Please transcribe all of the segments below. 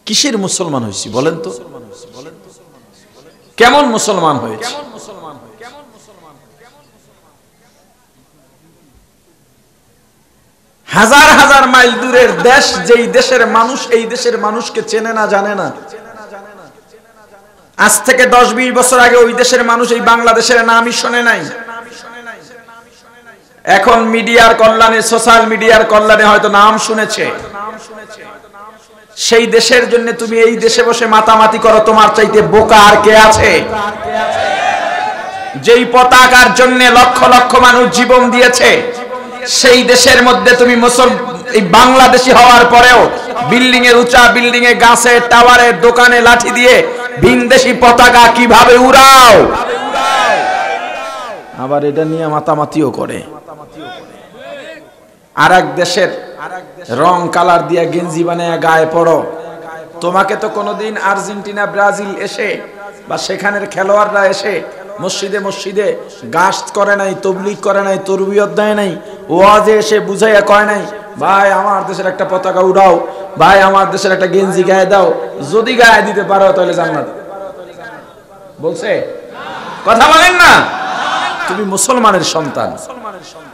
কিসের মুসলমান হয়েছি বলেন তো? কেমন মুসলমান হয়েছে? হাজার হাজার মাইল দূরের দেশ, যেই দেশের মানুষ এই দেশের মানুষকে চেনে না, জানে না। আজ থেকে 10-20 বছর আগে ওই দেশের মানুষ এই বাংলাদেশের নামই শোনে নাই। এখন মিডিয়ার কল্যাণে, সোশ্যাল মিডিয়ার কল্যাণে হয়তো নাম শুনেছে। সেই দেশের জন্য তুমি এই দেশে বসে মাতামাতি করো, তোমার চাইতে বোকা আর কে আছে? যেই পতাকার জন্য লক্ষ লক্ষ মানুষ জীবন দিয়েছে, সেই দেশের মধ্যে তুমি এই বাংলাদেশি হওয়ার পরেও বিল্ডিং এর উঁচা বিল্ডিং এ, গাছে, টাওয়ারে, দোকানে লাঠি দিয়ে ভিনদেশি পতাকা কিভাবে উড়াও, আবার এটা নিয়ে মাতামাতিও করে। আরেক দেশের রং কালার দিয়ে গেঞ্জি বানায় গায়ে পড়ো। তোমাকে তো কোনোদিন আর্জেন্টিনা, ব্রাজিল এসে বা সেখানের খেলোয়াড়রা এসে মসজিদে মসজিদে গাস্ত করে নাই, তবলিগ করে নাই, তরবিয়ত দেয় নাই, ওয়াজে এসে বুঝাইয়া কয় নাই, ভাই আমার দেশের একটা পতাকা উড়াও, ভাই আমার দেশের একটা গেঞ্জি গায়ে দাও, যদি গায়ে দিতে পারো তাহলে জান্নাত বলছে? কথা বলেন না? তুমি মুসলমানের সন্তান,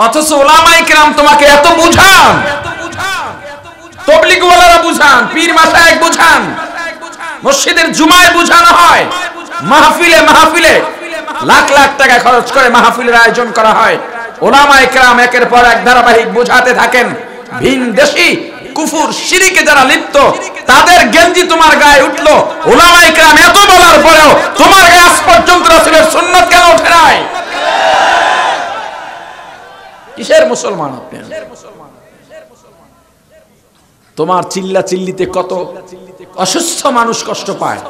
অথচ উলামায়ে কেরাম তোমাকে এত বুঝান, তবলিগ ওয়ালারা বুঝান, পীর মাশায়েখ বুঝান, মসজিদের জুমায় বুঝানো হয়, মাহফিলে মাহফিলে লাখ লাখ টাকা খরচ করে মাহফিলের আয়োজন করা হয়। উলামায়ে কেরাম একের পর এক ধারাবাহিক বুঝাতে থাকেন, ভিন দেশি কুফর শিরকে যারা লিপ্ত তাদের গেঞ্জি তোমার গায়ে উঠলো। উলামায়ে কেরাম এত বলার পরেও তোমার গায়ে আজ পর্যন্ত রাসূলের সুন্নাত কেন ওঠে নাই? কিসের মুসলমান আপনি? তোমার চিল্লা চিল্লিতে কত অসুস্থ মানুষ কষ্ট পায়,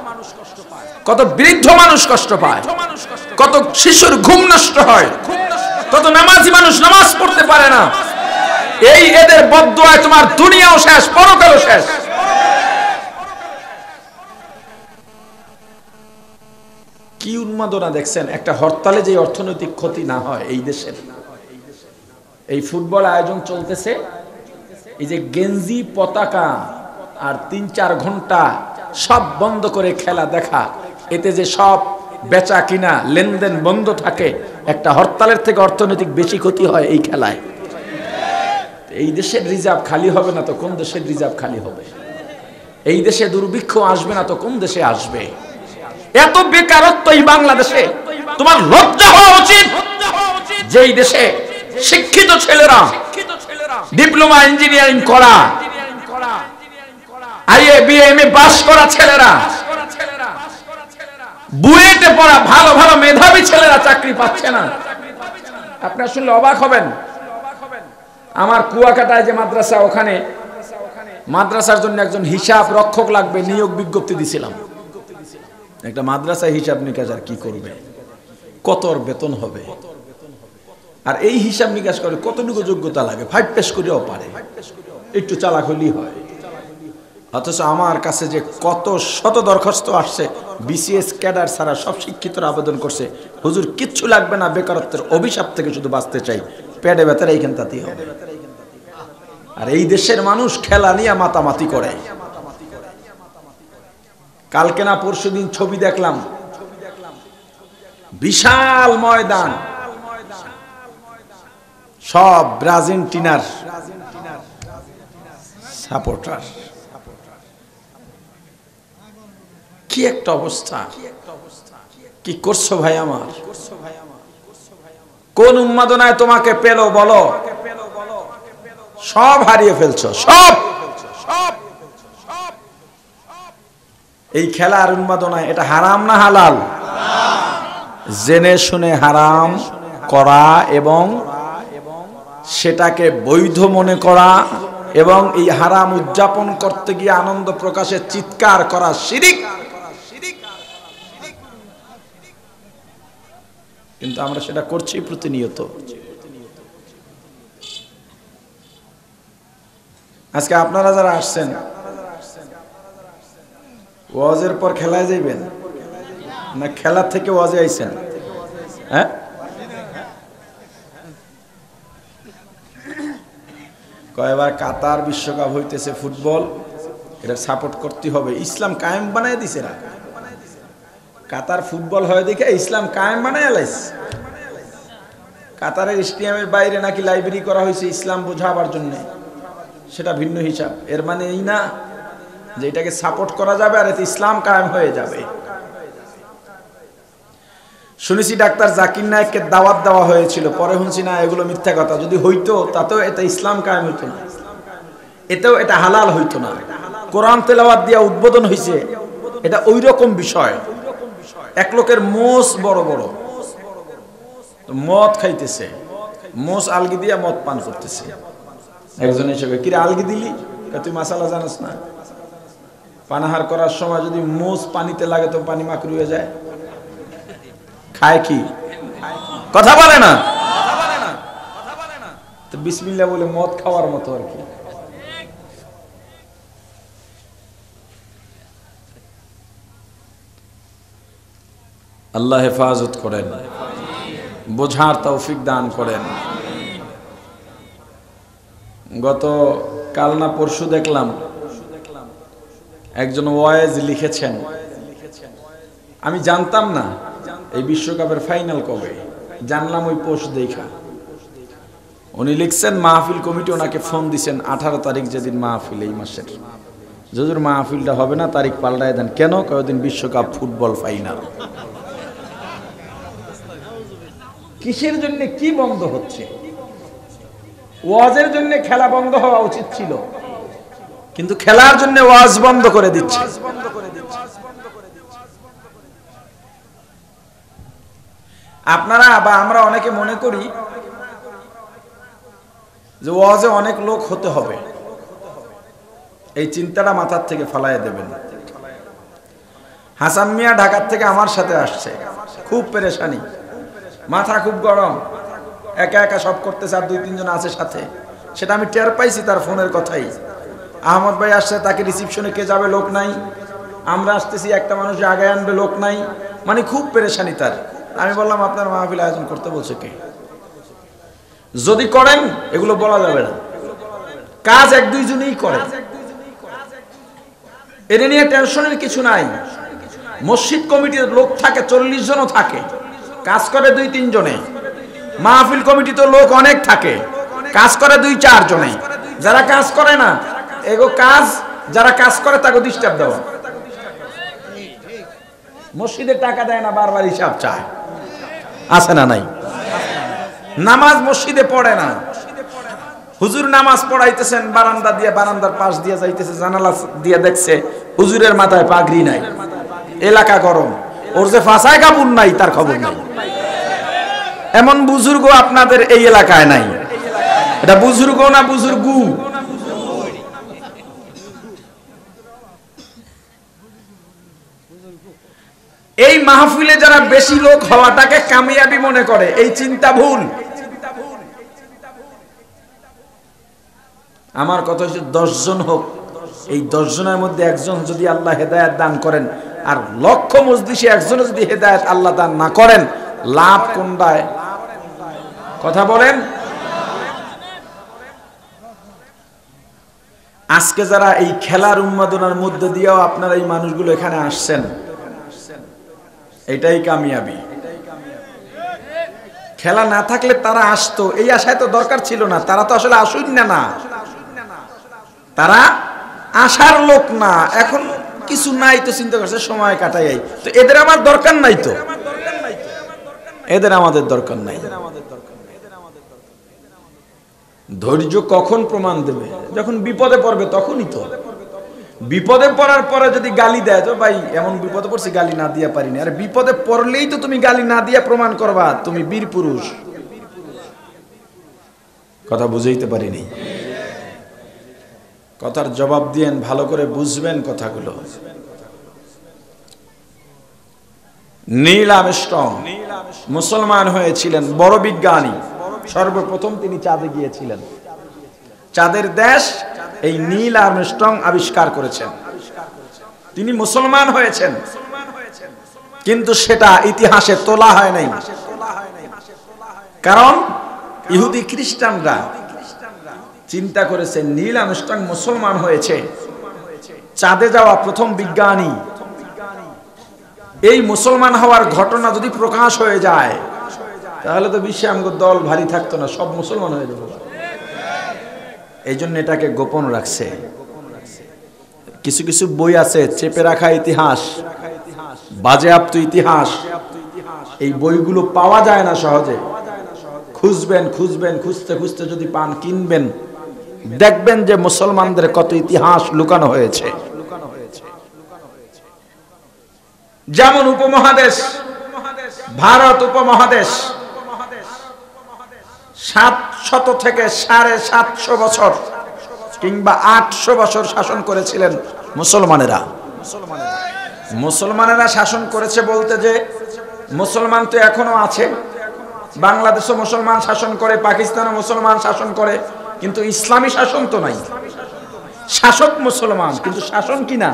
কত বৃদ্ধ মানুষ কষ্ট পায়, কত শিশুর ঘুম নষ্ট হয়, কত নামাজি মানুষ নামাজ পড়তে পারে না। এই এদের বদদুয়ায় তোমার দুনিয়াও শেষ, পরকালও শেষ। কি উন্মাদনা দেখছেন! একটা হরতালে যে অর্থনৈতিক ক্ষতি না হয় এই দেশের, এই ফুটবল আয়োজন চলতেছে, এই যে গেঞ্জি পতাকা আর 3-4 ঘন্টা সব বন্ধ করে খেলা দেখা, এতে যে সব বেচা কিনা লেনদেন বন্ধ থাকে, একটা হরতালের থেকে অর্থনৈতিক বেশি ক্ষতি হয় এই খেলায়। এই দেশের রিজার্ভ খালি হবে না তো কোন দেশের রিজার্ভ খালি হবে? এই দেশে দুর্ভিক্ষ আসবে না তো কোন দেশে আসবে? এত বেকারত্ব এই বাংলাদেশে, তোমার লজ্জা হওয়া উচিত। যেই দেশে শিক্ষিত ছেলেরা, ডিপ্লোমা ইঞ্জিনিয়ারিং করা, আইএ বিএ এমএ পাস করা ছেলেরা, বুয়েটে পড়া ভালো ভালো মেধাবী ছেলেরা চাকরি পাচ্ছে না। আপনারা শুনলে অবাক হবেন। আমার কুয়াকাটায় যে মাদ্রাসা, ওখানে মাদ্রাসার জন্য একজন হিসাব রক্ষক লাগবে, নিয়োগ বিজ্ঞপ্তি দিছিলাম। একটা মাদ্রাসায় হিসাব নিকাশ আর কি করবে, কত বেতন হবে, আর এই হিসাব নিকাশ করে কতটুকু যোগ্যতা লাগে? 5 পেশ করেও পারে, একটু চালাক হলেই হয়। অথচ আমার কাছে যে কত শত দরখাস্ত আসছে, বিসিএস ক্যাডার ছাড়া সব শিক্ষিতরা আবেদন করছে, হুজুর কিচ্ছু লাগবে না, বেকারত্বের অভিশাপ থেকে শুধু বাঁচতে চাই, পেটে ব্যথার এইখান তাতেই হবে। আর এই দেশের মানুষ খেলা নিয়ে মাতামাতি করে। কালকে না পরশুদিন ছবি দেখলাম, বিশাল ময়দান, সব আর্জেন্টিনার সাপোর্টার। কি একটা অবস্থা! কি করছো ভাই আমার? কোন উন্মাদনায় তোমাকে পেলো বলো? সব হারিয়ে ফেলছো, সব। এই খেলার উন্মাদনায়, এটা হারাম না হালাল? জেনে শুনে হারাম করা এবং সেটাকে বৈধ মনে করা এবং এই হারাম উদযাপন করতে গিয়ে আনন্দ প্রকাশে চিৎকার করা শিরিক। কিন্তু আমরা সেটা করছি প্রতিনিয়ত। আজকে আপনারা যারা আসছেন, ওয়াজের পর খেলায় যাইবেন না খেলার থেকে ওয়াজে আইছেন? হ্যাঁ, কয়েকবার কাতার বিশ্বকাপ হইতেছে ফুটবল, এটা সাপোর্ট করতে হবে। ইসলাম কায়েম বানায় দিছে না, কাতার ফুটবল হয় দেখে ইসলাম কায়েম বানায় লাইছে। কাতারের স্টেডিয়ামের বাইরে নাকি লাইব্রেরি করা হয়েছে ইসলাম বোঝাবার জন্য, সেটা ভিন্ন হিসাব। এর মানে এই না যে এটাকে সাপোর্ট করা যাবে আর এতে ইসলাম কায়েম হয়ে যাবে। শুনেছি ডাক্তার জাকির নায়েককে দাওয়াত দেওয়া হয়েছিল, পরে শুনছি না এগুলো মিথ্যা কথা। যদি হইতো তাতেও এটা ইসলাম কায়েম হইতো না, এতেও এটা হালাল হইতো না। কোরআন তেলাওয়াত দিয়া উদ্বোধন হয়েছে, এটা ওই রকম বিষয়। এক লোকের মোষ বড় বড় মদ খাইতেছে, মোষ আলগি দিয়া মদ পান করতেছে। একজন হিসেবে কিরে আলগি দিলি, তুই মাসালা জানাস না? পানাহার করার সময় যদি মোষ পানিতে লাগে তো পানি মাকড়ি হয়ে যায়। খায় কি? কথা বলে না। তো বিসমিল্লাহ বলে মদ খাওয়ার মতো আর কি। আল্লাহ হেফাজত করেন, বোঝার তৌফিক দান করেন। গত কাল না পরশু দেখলাম একজন ওয়াইজ লিখেছেন, আমি জানতাম না এই বিশ্বকাপের ফাইনাল কবে, জানলাম ওই পোস্ট দেখা। উনি লিখছেন মাহফিল কমিটি ওনাকে ফোন দিছেন 18 তারিখ যেদিন মাহফিল এই মাসের, যদির মাহফিলটা হবে না তারিখ পাল্টায় দেন। কেন? কয়েকদিন বিশ্বকাপ ফুটবল ফাইনাল। কিসের জন্য কি বন্ধ হচ্ছে? ওয়াজের জন্য খেলা বন্ধ হওয়া উচিত ছিল, কিন্তু খেলার জন্য ওয়াজ বন্ধ করে দিচ্ছে। আপনারা বা আমরা অনেকে মনে করি যে ওয়াজে অনেক লোক হতে হবে, এই চিন্তাটা মাথার থেকে ফালাইয়া দেবেন। হাসান মিয়া ঢাকার থেকে আমার সাথে আসছে, খুব পেরেশানি, মাথা খুব গরম, একা একা সব করতেছে, আর 2-3 জন আছে সাথে। সেটা আমি টের পাইছি তার ফোনের কথাই। আহমদ ভাই আসছে, তাকে রিসিপশনে কে যাবে, লোক নাই। আমরা আসতেছি, একটা মানুষ আগে আনবে, লোক নাই। মানে খুব পেরেশানি তার। আমি বললাম আপনার মাহফিল আয়োজন করতে বলছে কে? যদি করেন এগুলো বলা যাবে না, কাজ 1-2 জনই করে, এর নিয়ে টেনশনের কিছু নাই। মসজিদ কমিটির লোক থাকে 40 জনও থাকে, কাজ করে 2-3 জনে। মাহফিল কমিটি তো লোক অনেক থাকে, কাজ করে 2-4 জনে। যারা কাজ করে না এগো কাজ, যারা কাজ করে তাকে ডিস্টার্ব দেওয়া। মসজিদে টাকা দেয় না, বারবার হিসাব চায়, আছে না নাই? নামাজ মসজিদে পড়ে না, হুজুর নামাজ পড়াইতেছেন, বারান্দা দিয়ে, বারান্দার পাশ দিয়ে যাইতেছে, জানালা দিয়ে দেখছে হুজুরের মাথায় পাগড়ি নাই, এলাকা গরম, ওর যে ফাঁসায় কাপড় নাই তার খবর নাই। এমন বুজুর্গ আপনাদের এই এলাকায় নাই। এটা বুজুর্গ না বুজুর্গু? এই মাহফিলে যারা বেশি লোক হওয়াটাকে কামিয়াবি মনে করে, এই চিন্তা ভুল। আমার কথা হচ্ছে 10 জন হোক, এই 10 জনের মধ্যে একজন যদি আল্লাহ হেদায়েত দান করেন, আর লক্ষ মজলিসে একজনও যদি হেদায়েত আল্লাহ দান না করেন, লাভ কোনটায়? কথা বলেন। আজকে যারা এই খেলার উন্মাদনার মধ্যে দিয়েও আপনারা এই মানুষগুলো এখানে আসছেন, এটাই কামিয়াবি। খেলা না থাকলে তারা আসতো, এই আশায় তো দরকার ছিল না। তারা তো আসলে আসুন না, তারা আসার লোক না। এখন কিছু নাই তো চিন্তা করছে সময় কাটাই, তো এদের আমার দরকার নাই, তো এদের আমাদের দরকার নাই। ধৈর্য কখন প্রমাণ দেবে? যখন বিপদে পড়বে তখনই তো। বিপদে পড়ার পরে যদি গালি দেয়, তো ভাই এমন বিপদে পড়ছি গালি না দিয়া পারিনি, আরে বিপদে পড়লেই তো তুমি গালি না দিয়া প্রমাণ করবা তুমি বীর পুরুষ। কথা বুঝাইতে পারিনি, কথার জবাব দিয়েন, ভালো করে বুঝবেন কথাগুলো। নীল আর্মস্ট্রং মুসলমান হয়েছিলেন, বড় বিজ্ঞানী। সর্বপ্রথম তিনি চাঁদে গিয়েছিলেন। চাঁদের দেশ এই নীল আর্মস্ট্রং আবিষ্কার করেছেন। তিনি মুসলমান হয়েছেন, কিন্তু সেটা ইতিহাসে তোলা হয় নাই। কারণ ইহুদি খ্রিস্টানরা চিন্তা করেছে নীল আর্মস্ট্রং মুসলমান হয়েছে, চাঁদে যাওয়া প্রথম বিজ্ঞানী, এই মুসলমান হওয়ার ঘটনা যদি প্রকাশ হয়ে যায় তাহলে তো বিশ্বে আমাদের দল ভারী থাকতো না, সব মুসলমান হয়ে যাবে। এই জন্য এটাকে গোপন রাখছে। কিছু কিছু বই আছে চেপে রাখা ইতিহাস, বাজেয়াপ্ত ইতিহাস, এই বইগুলো পাওয়া যায় না সহজে। খুঁজবেন খুঁজবেন, খুঁজতে খুঁজতে যদি পান কিনবেন, দেখবেন যে মুসলমানদের কত ইতিহাস লুকানো হয়েছে। যেমন উপমহাদেশ, ভারত উপমহাদেশ 700 থেকে 750 বছর কিংবা 800 বছর শাসন করেছিলেন মুসলমানেরা। মুসলমানেরা শাসন করেছে বলতে যে মুসলমান তো এখনো আছে, বাংলাদেশও মুসলমান শাসন করে, পাকিস্তানও মুসলমান শাসন করে, কিন্তু ইসলামী শাসন তো নাই। শাসক মুসলমান কিন্তু শাসন কি না,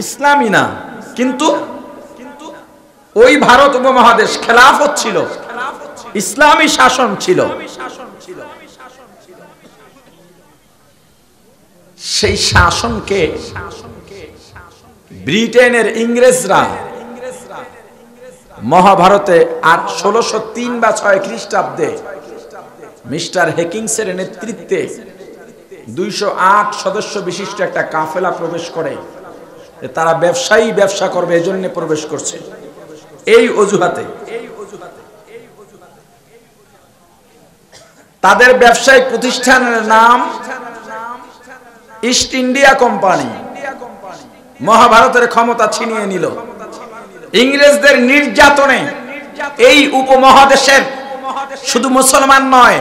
ইসলামী না। কিন্তু ওই ভারত উপমহাদেশ খেলাফত ছিল, ইসলামী শাসন ছিল। সেই শাসনকে ব্রিটেনের ইংরেজরা মহাভারতে 1603 বা 6 খ্রিস্টাব্দে মিস্টার হেকিংসের নেতৃত্বে 208 সদস্য বিশিষ্ট একটা কাফেলা প্রবেশ করে। তারা ব্যবসা করবে এজন্য প্রবেশ করছে। এই অজুহাতে তাদের ব্যবসায়িক প্রতিষ্ঠানের নাম ইস্ট ইন্ডিয়া কোম্পানি। মহাভারতের ক্ষমতা ছিনিয়ে নিল। ইংরেজদের নির্যাতনে এই উপমহাদেশের শুধু মুসলমান নয়,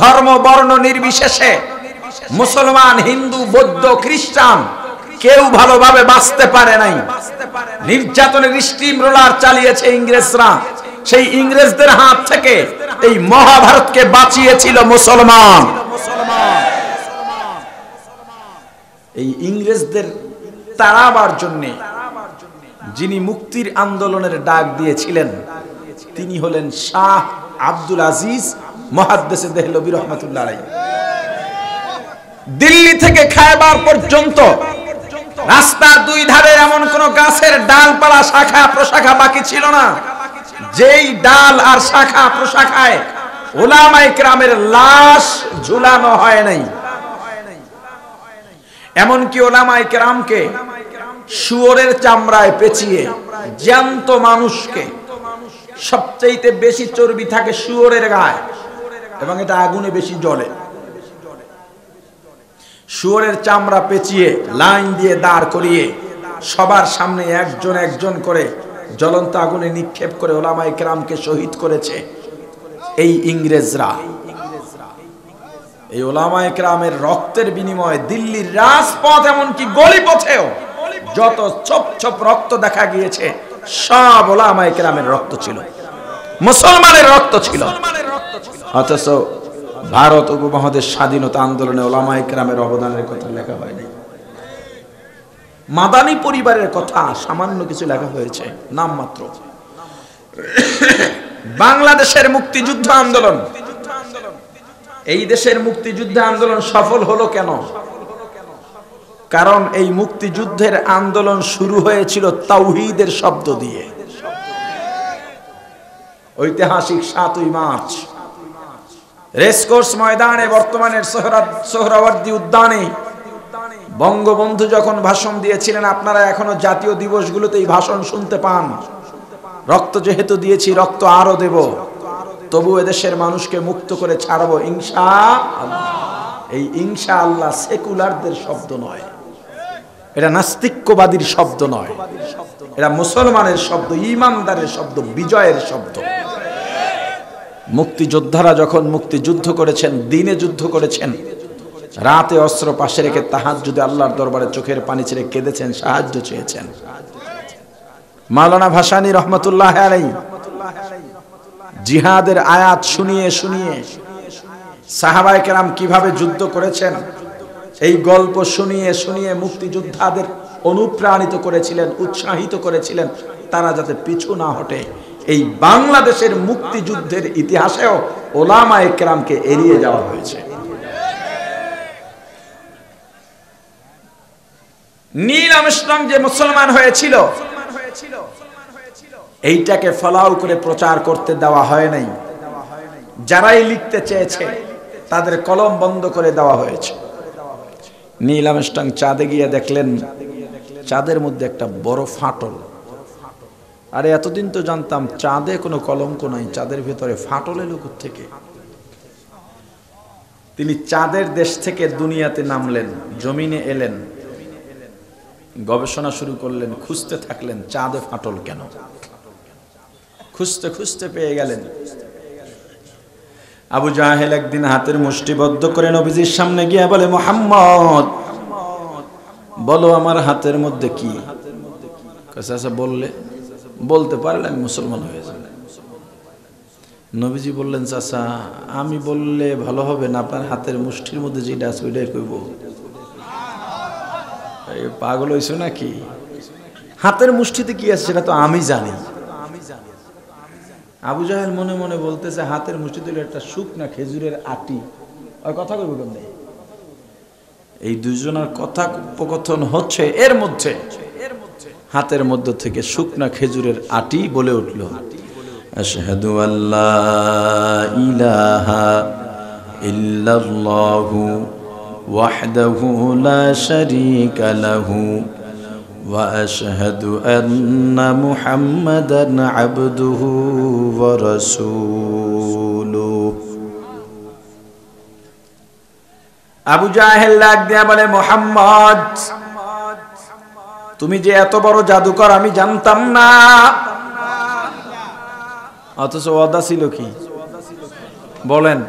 ধর্ম বর্ণ নির্বিশেষে মুসলমান, হিন্দু, বৌদ্ধ, খ্রিস্টান কেউ ভালোভাবে বাঁচতে পারে নাই। নির্যাতনের স্টিম রোলার চালিয়েছে ইংরেজরা। সেই ইংরেজদের হাত থেকে এই মহাভারতকে বাঁচিয়েছিল মুসলমান। এই ইংরেজদের তাড়াবার জন্য যিনি মুক্তির আন্দোলনের ডাক দিয়েছিলেন তিনি হলেন শাহ আব্দুল আজিজ মুহাদ্দিস দেহলভী রাহমাতুল্লাহ আলাইহি। দিল্লি থেকে খায়বার পর্যন্ত রাস্তার দুই ধারে এমন কোন গাছের ডালপালা, শাখা প্রশাখা বাকি ছিল না যেই ডাল আর শাখা প্রশাখায় উলামায়ে কেরামের লাশ ঝুলানো হয় নাই। এমনকি উলামায়ে কেরামকে শুয়োরের চামড়ায় পেঁচিয়ে জ্যান্ত মানুষকে, সবচেয়ে বেশি চর্বি থাকে শুয়োরের গায়ে এবং এটা আগুনে বেশি জ্বলে, শুয়োরের চামড়া পেঁচিয়ে লাইন দিয়ে দাঁড় করিয়ে সবার সামনে একজন একজন করে জ্বলন্ত আগুনে নিক্ষেপ করে উলামায়ে কেরামকে শহীদ করেছে এই ইংরেজরা। এই উলামায়ে কেরামের রক্তের বিনিময়ে দিল্লির রাজপথ এমনকি গলিপথেও যত ছোপ ছোপ রক্ত দেখা গিয়েছে সব উলামায়ে কেরামের রক্ত ছিল, মুসলমানের রক্ত ছিল। অথচ ভারত উপমহাদেশ স্বাধীনতা আন্দোলনে উলামায়ে কেরামের অবদানের কথা লেখা হয়নি। মাদানী পরিবারের কথা সামান্য কিছু লেখা হয়েছে নামমাত্র। বাংলাদেশের মুক্তিযুদ্ধ আন্দোলন, এই দেশের মুক্তিযুদ্ধ আন্দোলন সফল হলো কেন? কারণ এই মুক্তিযুদ্ধের আন্দোলন শুরু হয়েছিল তাওহীদের শব্দ দিয়ে। ঐতিহাসিক 7ই মার্চ রেসকোর্স ময়দানে, বর্তমানের সোহরাওয়ার্দী উদ্যানে বঙ্গবন্ধু যখন ভাষণ দিয়েছিলেন, আপনারা এখনো জাতীয় দিবসগুলোতে এই ভাষণ শুনতে পান, রক্ত যেহেতু দিয়েছি রক্ত আরো দেব, তবু এদেশের মানুষকে মুক্ত করে ছাড়বো ইনশাআল্লাহ। এই ইনশাআল্লাহ সেকুলারদের শব্দ নয়, এটা নাস্তিক্যবাদীর শব্দ নয়, এটা মুসলমানের শব্দ, ঈমানদারের শব্দ, বিজয়ের শব্দ। মুক্তিযোদ্ধারা যখন মুক্তিযুদ্ধ করেছেন, দিনে যুদ্ধ করেছেন, রাতে অস্ত্র পাশে রেখে তাহাজ্জুদে আল্লাহর দরবারে চোখের পানি ছেড়ে কেঁদেছেন, সাহায্য চেয়েছেন। মাওলানা ভাসানী রহমতুল্লাহ আলাইহি জিহাদের আয়াত শুনিয়ে শুনিয়ে সাহাবায়ে কেরাম কিভাবে যুদ্ধ করেছেন এই গল্প শুনিয়ে শুনিয়ে মুক্তিযোদ্ধাদের অনুপ্রাণিত করেছিলেন, উৎসাহিত করেছিলেন, তারা যাতে পিছু না হটে। এই বাংলাদেশের মুক্তিযুদ্ধের ইতিহাসেও উলামায়ে কেরামকে এড়িয়ে যাওয়া হয়েছে। নীল আর্মস্ট্রং যে মুসলমান হয়েছিল এইটাকে ফলাও করে প্রচার করতে দেওয়া হয় নাই। যারাই লিখতে চেয়েছে তাদের কলম বন্ধ করে দেওয়া হয়েছে। নীল আর্মস্ট্রং চাঁদে গিয়ে দেখলেন চাঁদের মধ্যে একটা বড় ফাটল। আরে এতদিন তো জানতাম চাঁদে কোনো কলঙ্ক নাই, চাঁদের ভেতরে ফাটল এলো কোত্থেকে? তিনি চাঁদের দেশ থেকে দুনিয়াতে নামলেন, জমিনে এলেন, গবেষণা শুরু করলেন, খুঁজতে থাকলেন চাঁদে ফাটল কেন। খুঁজতে খুঁজতে পেয়ে গেলেন। আবু জাহেল একদিন হাতের মুষ্টিবদ্ধ করে নবীজির সামনে গিয়ে বলে, মুহাম্মদ বলো আমার হাতের মধ্যে কি? আচ্ছা বললে, বলতে পারলে আমি মুসলমান হয়ে যাব। নবীজি বললেন, চাচা আমি বললে ভালো হবে না, আপনার হাতের মুষ্টির মধ্যে যেটা আছে ওইটাই কইব। পাগল হইছো নাকি? হাতের মুষ্টিতে কি আছে সেটা তো আমি জানি। আবু জাহেল মনে মনে বলতেছে, হাতের মুষ্টিতে একটা শুকনা খেজুরের আটি। ওই কথা কইব কেমনে? এই দুইজনের কথা উপকথন হচ্ছে, এর মধ্যে হাতের মধ্য থেকে শুকনা খেজুরের আটি বলে উঠল, আশহাদু আল্লা ইলাহা ইল্লাল্লাহু ওয়াহদাহু লা শারীকা লাহু ওয়া আশহাদু আন্না মুহাম্মাদান আবদুহু ওয়া রাসূলুহু। আবু জাহেল ডাক দিয়া বলে, মুহাম্মদ তুমি যে এত বড় জাদুকর আমি জানতাম না। অথচ ওয়াদা ছিল কি বলেন?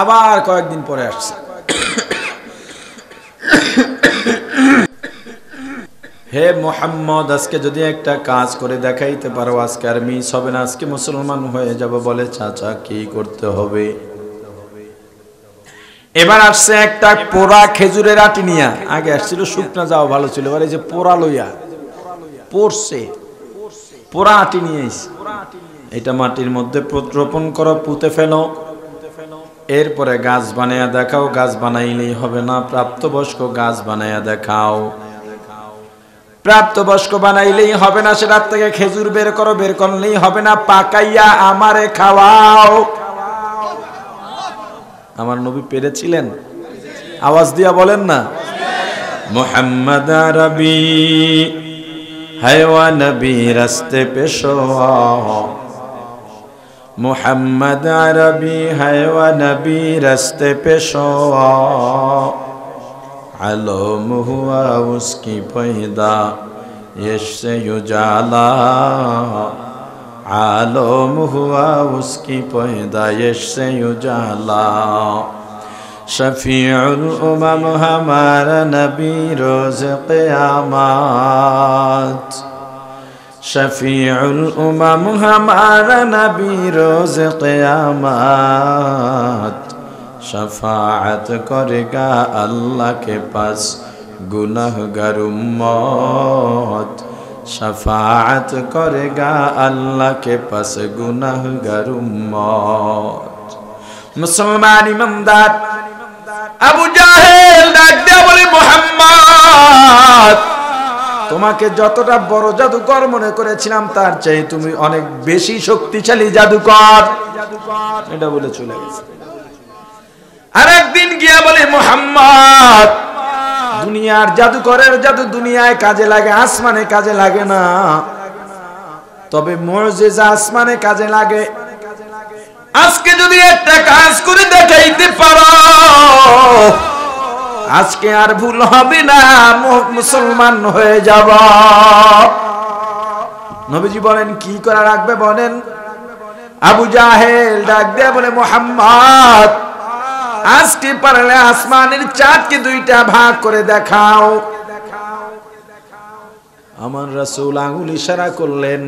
আবার কয়েকদিন পরে আসছে, হে মুহাম্মদ আজকে যদি একটা কাজ করে দেখাইতে পারো আজকে আর মিস হবে না, আজকে মুসলমান হয়ে যাব। বলে, চাচা কি করতে হবে? এবার আসছে একটা পোড়া খেজুরের আটি নিয়া। আগে আসছিল শুকনা যাও ভালো ছিল, এবার এই যে পোড়া লইয়া পড়ছে, পোড়া আটি নিয়ে এসে এটা মাটির মধ্যে রোপণ করো, পুঁতে ফেলো, এরপরে গাছ বানাইয়া দেখাও। গাছ বানাইলেই হবে না, প্রাপ্তবয়স্ক গাছ বানাইয়া দেখাও। প্রাপ্তবয়স্ক বানাইলেই হবে না, সেটার থেকে খেজুর বের করো, বের করলেই হবে না, পাকাইয়া আমারে খাওয়াও। আমার নবী পেরেছিলেন? আওয়াজ দিয়া বলেন না, মুহাম্মদ আরবি হায়ওয়া নবী রাস্তে পেশোয়া, মুহাম্মদ আরবি হায়ওয়া নবী রাস্তে পেশোয়া, আলম হুয়া উসকি পয়দা ইসসে উজালা, आलम हुआ उसकी पैदाइश से उजाला, शफीउल उमम हमारा नबी रोज़ क़यामत, शफीउल उमम हमारा नबी रोज़ क़यामत, शफाअत करेगा अल्लाह के पास गुनहगार उम्मत, शफाअत करेगा अल्लाह के पास गुनहगार उम्मत। मुसलमान ईमानदार আবু জাহেল ডাক দিয়া বলে, মুহাম্মদ তোমাকে যতটা বড় জাদুকর মনে করেছিলাম তার চেয়ে তুমি অনেক বেশি শক্তিশালী জাদুকর। এটা বলে চলে গেছে। আরেকদিন গিয়া বলে, মুহাম্মদ দুনিয়ার জাদুকরের জাদু দুনিয়ায় কাজে লাগে, আসমানে কাজে লাগে না, তবে মুজিজা আসমানে কাজে লাগে। আজকে যদি একটা কাজ করে দেখাইতে পারো আজকে আর ভুল হবে না, মুসলমান হয়ে যাব। নবীজি বলেন, কি করা রাখবে বলেন? আবু জাহেল ডাক দেয়া বলে, মুহাম্মদ আজকে পারলে আসমানের চাঁদকে দুইটা ভাগ করে দেখাও। আমার রাসূল আঙ্গুল ইশারা করলেন,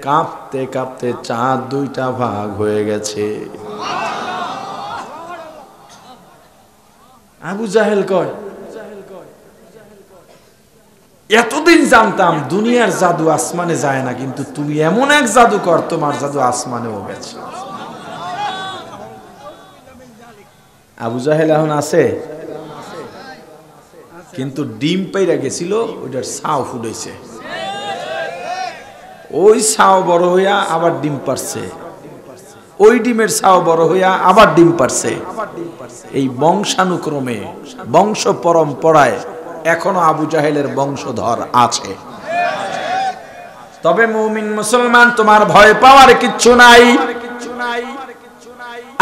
কাঁপতে কাঁপতে চাঁদ দুইটা ভাগ হয়ে গেছে। আবু জাহেল কয়, এতদিন জানতাম দুনিয়ার জাদু আসমানে যায় না, কিন্তু তুমি এমন এক জাদুকর, তোমার জাদু আসমানেও গেছে। আবু জাহেল এখন আছে? কিন্তু ডিম পাইরা গেছিল, ওইটার ছাও ফুটাইছে, ওই ছাও বড় হইয়া আবার ডিম পারছে, ওই ডিমের ছাও বড় হইয়া আবার ডিম পারছে। এই বংশানুক্রমে বংশ পরম্পরায় এখনো আবু জাহেলের বংশধর আছে। তবে মুমিন মুসলমান, তোমার ভয় পাওয়ার কিচ্ছু নাই।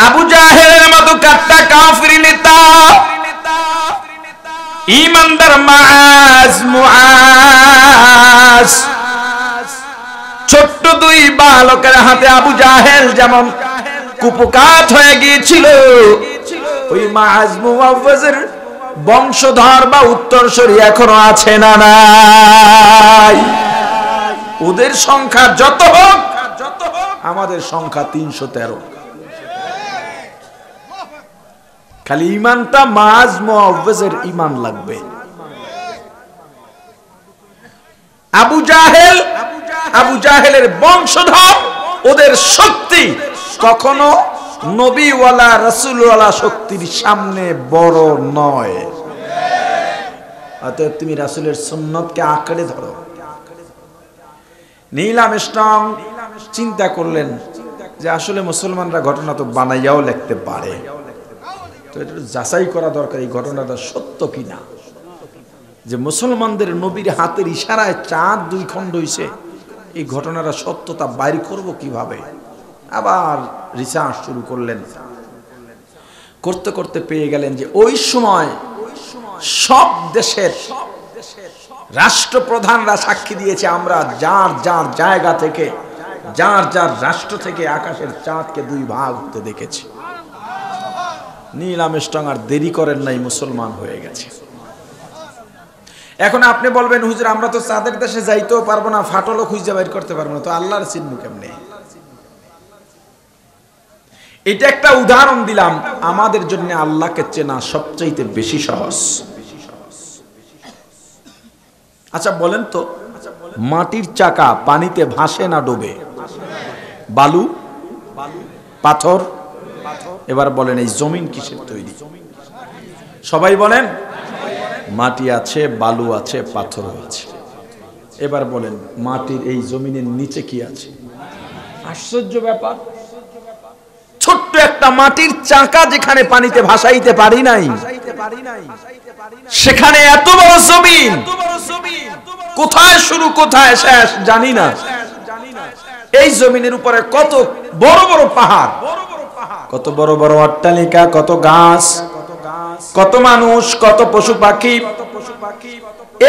আবু জাহেলের মতো কাট্টা কাফির নেতা, ঈমানদার মুআজ, ছোট্ট দুই বালকের হাতে আবু জাহেল যেমন কুপকাত হয়ে গিয়েছিল, ওই মুআজ মুআওয়াজের বংশধর বা উত্তরসূরি এখনো আছে না নাই? ওদের সংখ্যা যত হোক, আমাদের সংখ্যা 313। খালি ইমানটা মুআজ মুআওয়াজের ইমান লাগবে। আবু জাহেলের বংশধর, ওদের শক্তি কখনো নবীওয়ালা রাসূলওয়ালা শক্তির সামনে বড় নয়। অতএব তুমি রাসূলের সুন্নতকে আঁকড়ে ধরো। নীল আর্মস্ট্রং চিন্তা করলেন যে আসলে মুসলমানরা ঘটনা তো বানাইয়াও লিখতে পারে, তো এটা যাচাই করা দরকার এই ঘটনাটা সত্য কিনা। যে মুসলমানদের নবীর হাতের ইশারায় চাঁদ 2 খণ্ড হইছে, এই ঘটনাটা সত্যতা বাইর করব কিভাবে? আবার রিসার্চ শুরু করলেন। করতে করতে পেয়ে গেলেন যে ওই সময় সব দেশের রাষ্ট্রপ্রধানরা সাক্ষী দিয়েছে, আমরা যার যার জায়গা থেকে, যার যার রাষ্ট্র থেকে আকাশের চাঁদকে 2 ভাগ হতে দেখেছি। নীল আর্মস্ট্রং আর দেরি করেন নাই, মুসলমান হয়ে গেছে। এখন আপনি বলবেন, হুজুর আমরা তো চাঁদের দেশে যাইতেও পারবো না, ফাটলও খুঁজে বের করতে পারবো না, তো আল্লাহর চিহ্ন কেমনে? এটা একটা উদাহরণ দিলাম, আমাদের জন্য আল্লাহকে চেনা সবচাইতে বেশি সহজ। আচ্ছা বলেন তো, মাটির চাকা পানিতে ভাসে না ডোবে? বালু, পাথর। এবার বলেন এই জমিন কিসের তৈরি? সবাই বলেন মাটি আছে, বালু আছে, পাথর আছে। এবার বলেন মাটির এই জমিনের নিচে কি আছে? আশ্চর্য ব্যাপার, ছোট্ট একটা মাটির চাকা যেখানে পানিতে ভাসাইতে পারি নাই, সেখানে এত বড় জমিন, কোথায় শুরু কোথায় শেষ জানি না। এই জমিনের উপরে কত বড় বড় পাহাড়, কত বড় বড় অট্টালিকা, কত গাছ, কত মানুষ, কত পশু পাখি।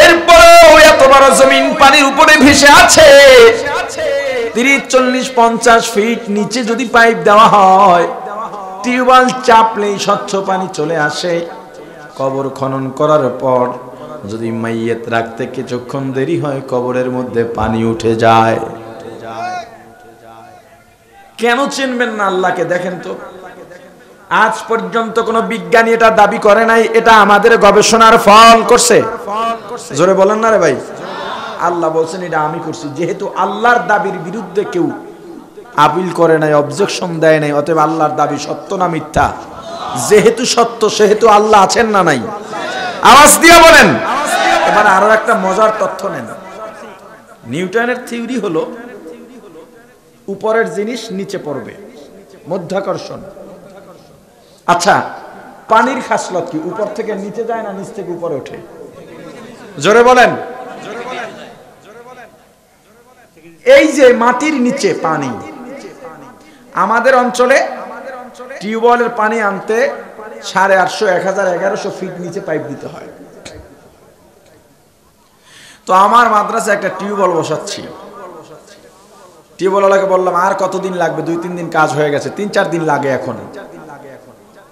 এরপরেও এত বড় জমিন পানির উপরে ভেসে আছে। 30, 40, 50 ফিট নিচে যদি পাইপ দেওয়া হয়, টিউবওয়েল চাপলেই স্বচ্ছ পানি চলে আসে। কবর খনন করার পর যদি মাইয়িত রাখতে কিছুক্ষণ দেরি হয়, কবরের মধ্যে পানি উঠে যায়। কেন চিনবেন না আল্লাহকে? দেখেন তো, আজ পর্যন্ত কোন বিজ্ঞানী এটা দাবি করে নাই, এটা আমাদের গবেষণার ফল করছে। জোরে বলেন না রে ভাই। আল্লাহ বলছেন এটা আমি করছি। যেহেতু আল্লাহর দাবির বিরুদ্ধে কেউ আপিল করে নাই, অবজেকশন দেয় নাই, অতএব আল্লাহর দাবি সত্য না মিথ্যা? যেহেতু সত্য, সেহেতু আল্লাহ আছেন না নাই? আওয়াজ দিয়ে বলেন। এবার আরো একটা মজার তথ্য নেন। নিউটনের থিওরি হলো উপরের জিনিস নিচে পড়বে, মধ্যাকর্ষণ। আচ্ছা, পানির খাসলত কি? উপর থেকে নিচে যায় না নিচ থেকে উপরে ওঠে? জোরে বলেন। এই যে মাটির নিচে পানি, আমাদের অঞ্চলে টিউবওয়েলের পানি আনতে 850, 1000, 1100 ফিট নিচে পাইপ দিতে হয়। তো আমার মাদ্রাসায় একটা টিউবওয়েল বসাচ্ছি। টিউবওয়েলওয়ালাকে বললাম আর কতদিন লাগবে? 2-3 দিন কাজ হয়ে গেছে, 3-4 দিন লাগে এখন।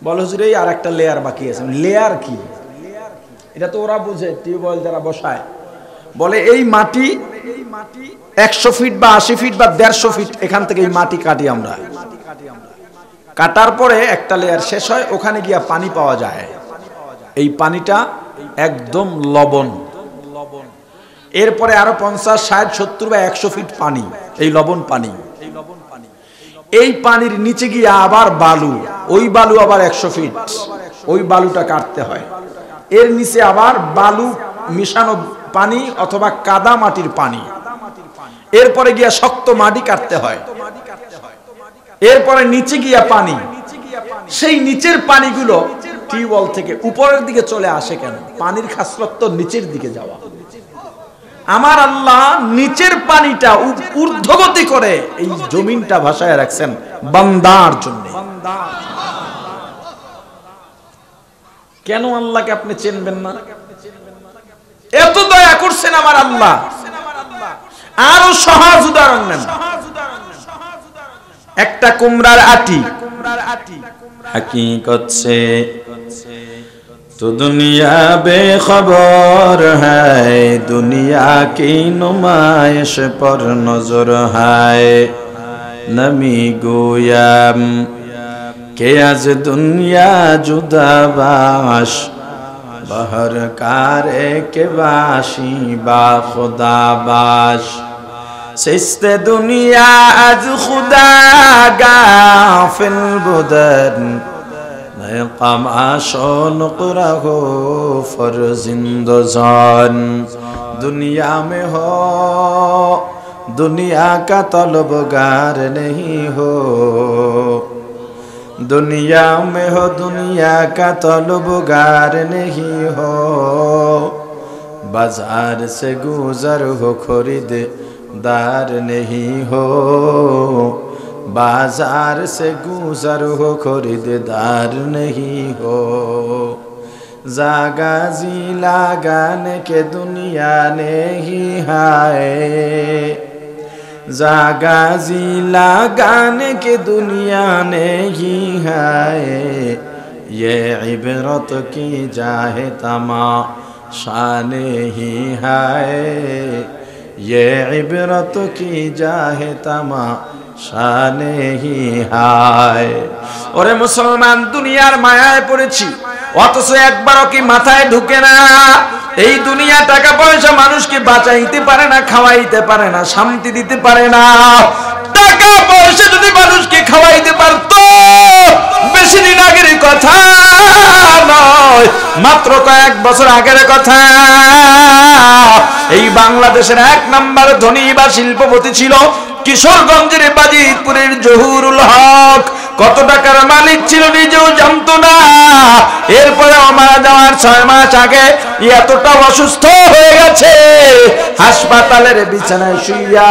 বলে হুজুর এই আর একটা লেয়ার বাকি আছে। লেয়ার কি? এটা তো ওরা বুঝে, টিউবওয়েল যারা বসায়। বলে এই মাটি 100 ফিট বা 80 ফিট বা 150 ফিট এখান থেকে এই মাটি কাটি আমরা। কাটার পরে একটা লেয়ার শেষ হয়, ওখানে গিয়া পানি পাওয়া যায়। এই পানিটা একদম লবণ। এরপরে আরো 50, 60, 70 বা 100 ফিট পানি, এই লবণ পানি। এই পানির নিচে গিয়ে আবার বালু, ওই বালু আবার 100 ফিট, ওই বালুটা কাটতে হয়। এর নিচে আবার বালু মিশানো পানি অথবা কাদা মাটির পানি, এরপরে গিয়া শক্ত মাটি কাটতে হয়, এরপরে নিচে গিয়া পানি। সেই নিচের পানিগুলো টিউবওয়েল থেকে উপরের দিকে চলে আসে কেন? পানির খাসরত তো নিচের দিকে যাওয়া। আমার আল্লাহ নিচের পানিটা ঊর্ধ্বগতি করে এই জমিনটা ভাসায় রাখছেন বান্দার জন্য। কেন আল্লাহকে আপনি চিনবেন না? এত দয়া করছেন আমার আল্লাহ। আরো সহজ উদাহরণ নেন, একটা কুমড়ার আটি। हकीकत से तो दुनिया बेखबर है, दुनिया की नुमाइश पर नजर है। नमी गोयाम के आज दुनिया जुदा बाश, बहर कारे के बाशी बा खुदा बाश। सिस्ते दुनिया आज खुदा गाफिल बुदन, नए कमाशो नुकरा हो फर्जिंदो जान। दुनिया में हो दुनिया का तलबगार नहीं हो, दुनिया में हो दुनिया का तलबगार नहीं हो। बाजार से गुजर हो खरीद दार नहीं हो, बाजार से गुजर हो खरीदार नहीं हो। जागा जी लगाने के दुनिया नहीं है, जागा जी लगाने के दुनिया नहीं है। ये इबरत की जाहे तमाशा नहीं है, ये इबरत की जाहे तमाशा नहीं है। ওরে মুসলমান, দুনিয়ার মায়ায় পড়েছি, অথচ একবারও কি মাথায় ঢুকে না এই দুনিয়া টাকা পয়সা মানুষকে বাঁচাইতে পারে না, খাওয়াইতে পারে না, শান্তি দিতে পারে না। টাকা পয়সা যদি মানুষকে খাওয়াইতে পারতো, বেশি দিন আগের কথা নয়, মাত্র কয়েক বছর আগের কথা, এই বাংলাদেশের 1 নম্বর ধনী বা শিল্পপতি ছিল কিশোরগঞ্জের বাজিতপুরের জহুরুল হক। কত টাকার মালিক ছিল নিজেও জানতো না। এরপরে মারা যাওয়ার 6 মাস আগে এতটা অসুস্থ হয়ে গেছে, হাসপাতালের বিছানায় শুইয়া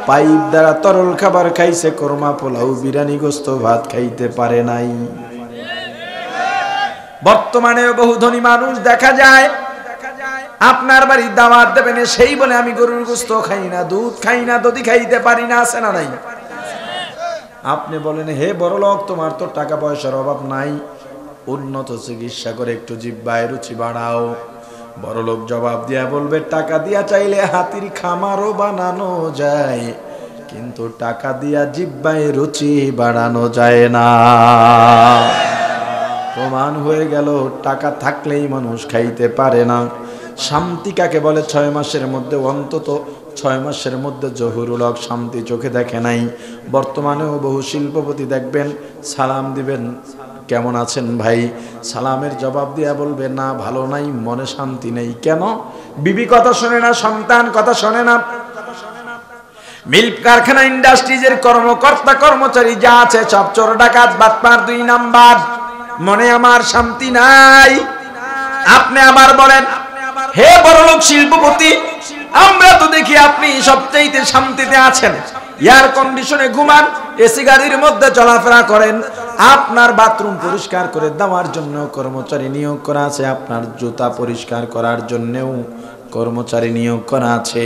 পাইপ দ্বারা তরল খাবার খাইছে, কোরমা পোলাও বিরিয়ানি গোস্ত ভাত খাইতে পারে নাই। বর্তমানে বহু ধনী মানুষ দেখা যায়, আপনার বাড়ি দাওয়াত দেবেন, সেই বলে আমি গরুর গোস্ত খাই না, দুধ খাই না, দধি খাইতে পারি না, আছে না নাই? আপনি বলেন, হে বড়লোক, তোমার তো টাকা পয়সার অভাব নাই, উন্নত চিকিৎসা করে একটু জিহ্বায় রুচি বাড়াও। বড়লোক জবাব দিয়া বলবে, টাকা দিয়া চাইলে হাতির খামারও বানানো যায়, কিন্তু টাকা দিয়া জিহ্বায় রুচি বাড়ানো যায় না। প্রমাণ হয়ে গেল, টাকা থাকলেই মানুষ খাইতে পারে না। শান্তি কাকে বলে? 6 মাসের মধ্যে, অন্তত 6 মাসের মধ্যে জহুরুল হক শান্তি চোখে দেখে নাই। বর্তমানেও বহু শিল্পপতি দেখবেন, সালাম দিবেন, কেমন আছেন ভাই, সালামের জবাব দিয়া বলবে, না ভালো নাই, মনে শান্তি নেই। কেন? বিবি কথা শোনে না, সন্তান কথা শোনে না। মিল্ক কারখানা ইন্ডাস্ট্রিজের কর্মকর্তা কর্মচারী যা আছে সব চোর ডাকাত বাটপার 2 নাম্বার। মনে আমার শান্তি নাই। আপনি আবার বলেন, হে বড়লোক শিল্পপতি, আমরা তো দেখি আপনি সবচাইতে শান্তিতে আছেন, এয়ার কন্ডিশনে ঘুমান, এসি গাড়ির মধ্যে চলাফেরা করেন, আপনার বাথরুম পরিষ্কার করে দেওয়ার জন্য কর্মচারী নিয়োগ করা আছে, আপনার জুতা পরিষ্কার করার জন্যও কর্মচারী নিয়োগ করা আছে।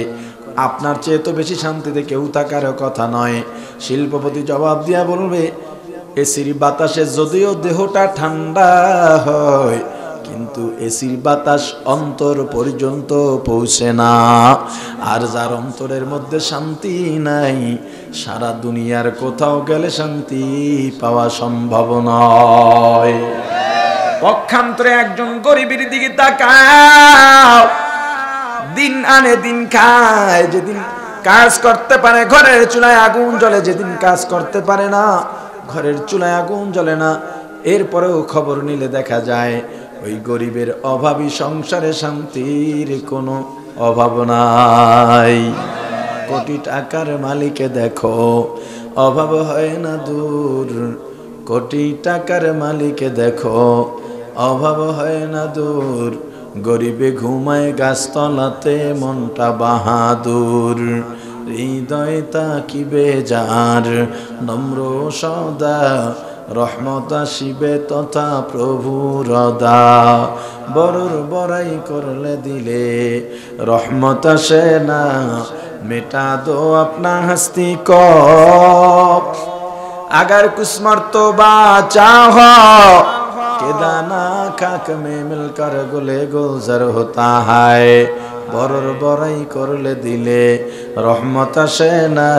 আপনার চেয়ে তো বেশি শান্তিতে কেউ থাকার কথা নয়। শিল্পপতি জবাব দিয়া বলবে, এসির বাতাসে যদিও দেহটা ঠান্ডা হয়, কিন্তু এসির বাতাস অন্তর পর্যন্ত পৌঁছে না। আর যার অন্তরের মধ্যে শান্তি নাই, সারা দুনিয়ার কোথাও গেলে শান্তি পাওয়া সম্ভব নয়। পক্ষান্তরে একজন গরিবের দিকে তাকাও, দিন আনে দিন খায়, যেদিন কাজ করতে পারে ঘরের চুলায় আগুন জ্বলে, যেদিন কাজ করতে পারে না ঘরের চুলায় আগুন জ্বলে না। এরপরেও খবর নিলে দেখা যায় ওই গরিবের অভাবী সংসারে শান্তির কোনো অভাব নাই। কোটি টাকার মালিকে দেখো অভাব হয় না দূর, কোটি টাকার মালিকে দেখো অভাব হয় না দূর, গরিবে ঘুমায় গাছতলাতে মনটা বাহাদুর। হৃদয় তাকিবে যার নম্র সদা, রহমত আসিবে তথা প্রভুর রদা। বড়র বড়াই করলে দিলে রহমত আসে না, মেটা দো আপনা হস্তি কো अगर कुछ मर्तबा चाहो के दाना खाक में मिलकर गुले गुलजार होता है। বড়র বড়াই করলে দিলে রহমত আসে না,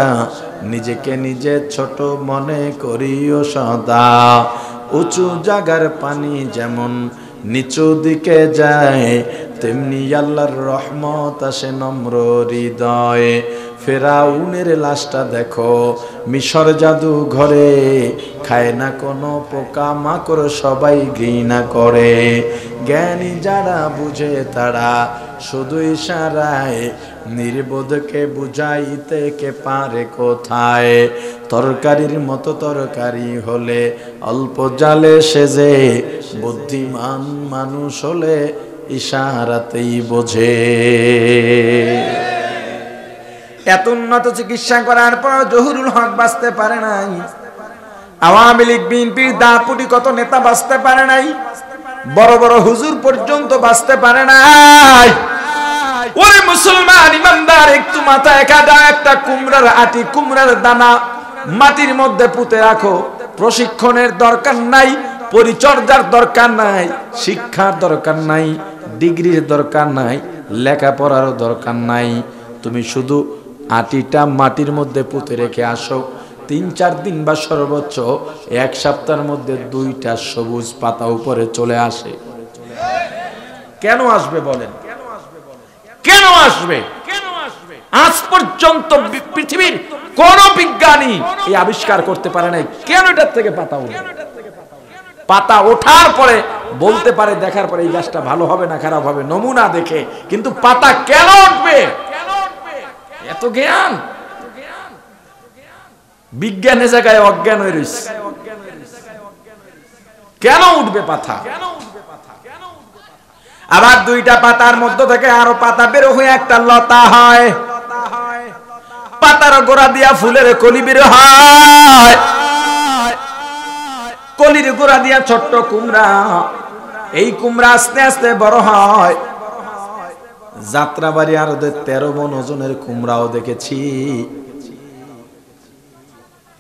নিজেকে নিজে ছোট মনে করিও সদা। উঁচু জায়গার পানি যেমন নিচু দিকে যায়, তেমনি আল্লাহর রহমত আসে নম্র হৃদয়ে। ফেরাউনের লাশটা দেখো মিশর জাদু ঘরে, খায় না কোনো পোকা মাকড় সবাই ঘৃণা করে। জ্ঞানী যারা বুঝে তারা শুধু ইশারায়, নির্বোধকে বুঝাইতে কে পারে কোথায়। তরকারির মতো তরকারি হলে অল্প জালে সেজে, বুদ্ধিমান মানুষ হলে ইশারাতেই বোঝে। এত উন্নত চিকিৎসা করার পর জহুরুল হক বাঁচতে পারে নাই, আওয়ামী লীগ বিএনপির দাপুটি কত নেতা বাঁচতে পারে নাই, বড় বড় হুজুর পর্যন্ত বাঁচতে পারে নাই। ওরে মুসলমান ইমানদার, একটু মাথায় কাটা একটা কুমড়ার আটি, কুমড়ার দানা মাটির মধ্যে পুঁতে রাখো। প্রশিক্ষণের দরকার নাই, পরিচর্যার দরকার নাই, শিক্ষার দরকার নাই, ডিগ্রির দরকার নাই, লেখাপড়ারও দরকার নাই। তুমি শুধু আটিটা মাটির মধ্যে পুঁতে রেখে আসো, 3-4 দিন বা সর্বোচ্চ 1 সপ্তাহের মধ্যে 2টা সবুজ পাতা উপরে চলে আসে। কেন আসবে বলেন? কেন আসবে? আজ পর্যন্ত পৃথিবীর কোন বিজ্ঞানী এই আবিষ্কার করতে পারে নাই কেন এটার থেকে পাতা উঠবে। পাতা ওঠার পরে বলতে পারে, দেখার পরে এই গাছটা ভালো হবে না খারাপ হবে নমুনা দেখে, কিন্তু পাতা কেন উঠবে এত জ্ঞান। বিজ্ঞানের জায়গায় অজ্ঞান হয়ে রয়েছে। কেন উঠবে পাতা? আবার 2টা পাতার মধ্য থেকে আরো পাতা বের হয়ে একটা লতা হয়, পাতার গোড়া দিয়া ফুলের কলি বের হয়, কলির গোড়া দিয়া ছোট্ট কুমড়া, এই কুমড়া আস্তে আস্তে বড় হয়। যাত্রাবাড়ি আর 13 মণ ওজনের কুমড়াও দেখেছি।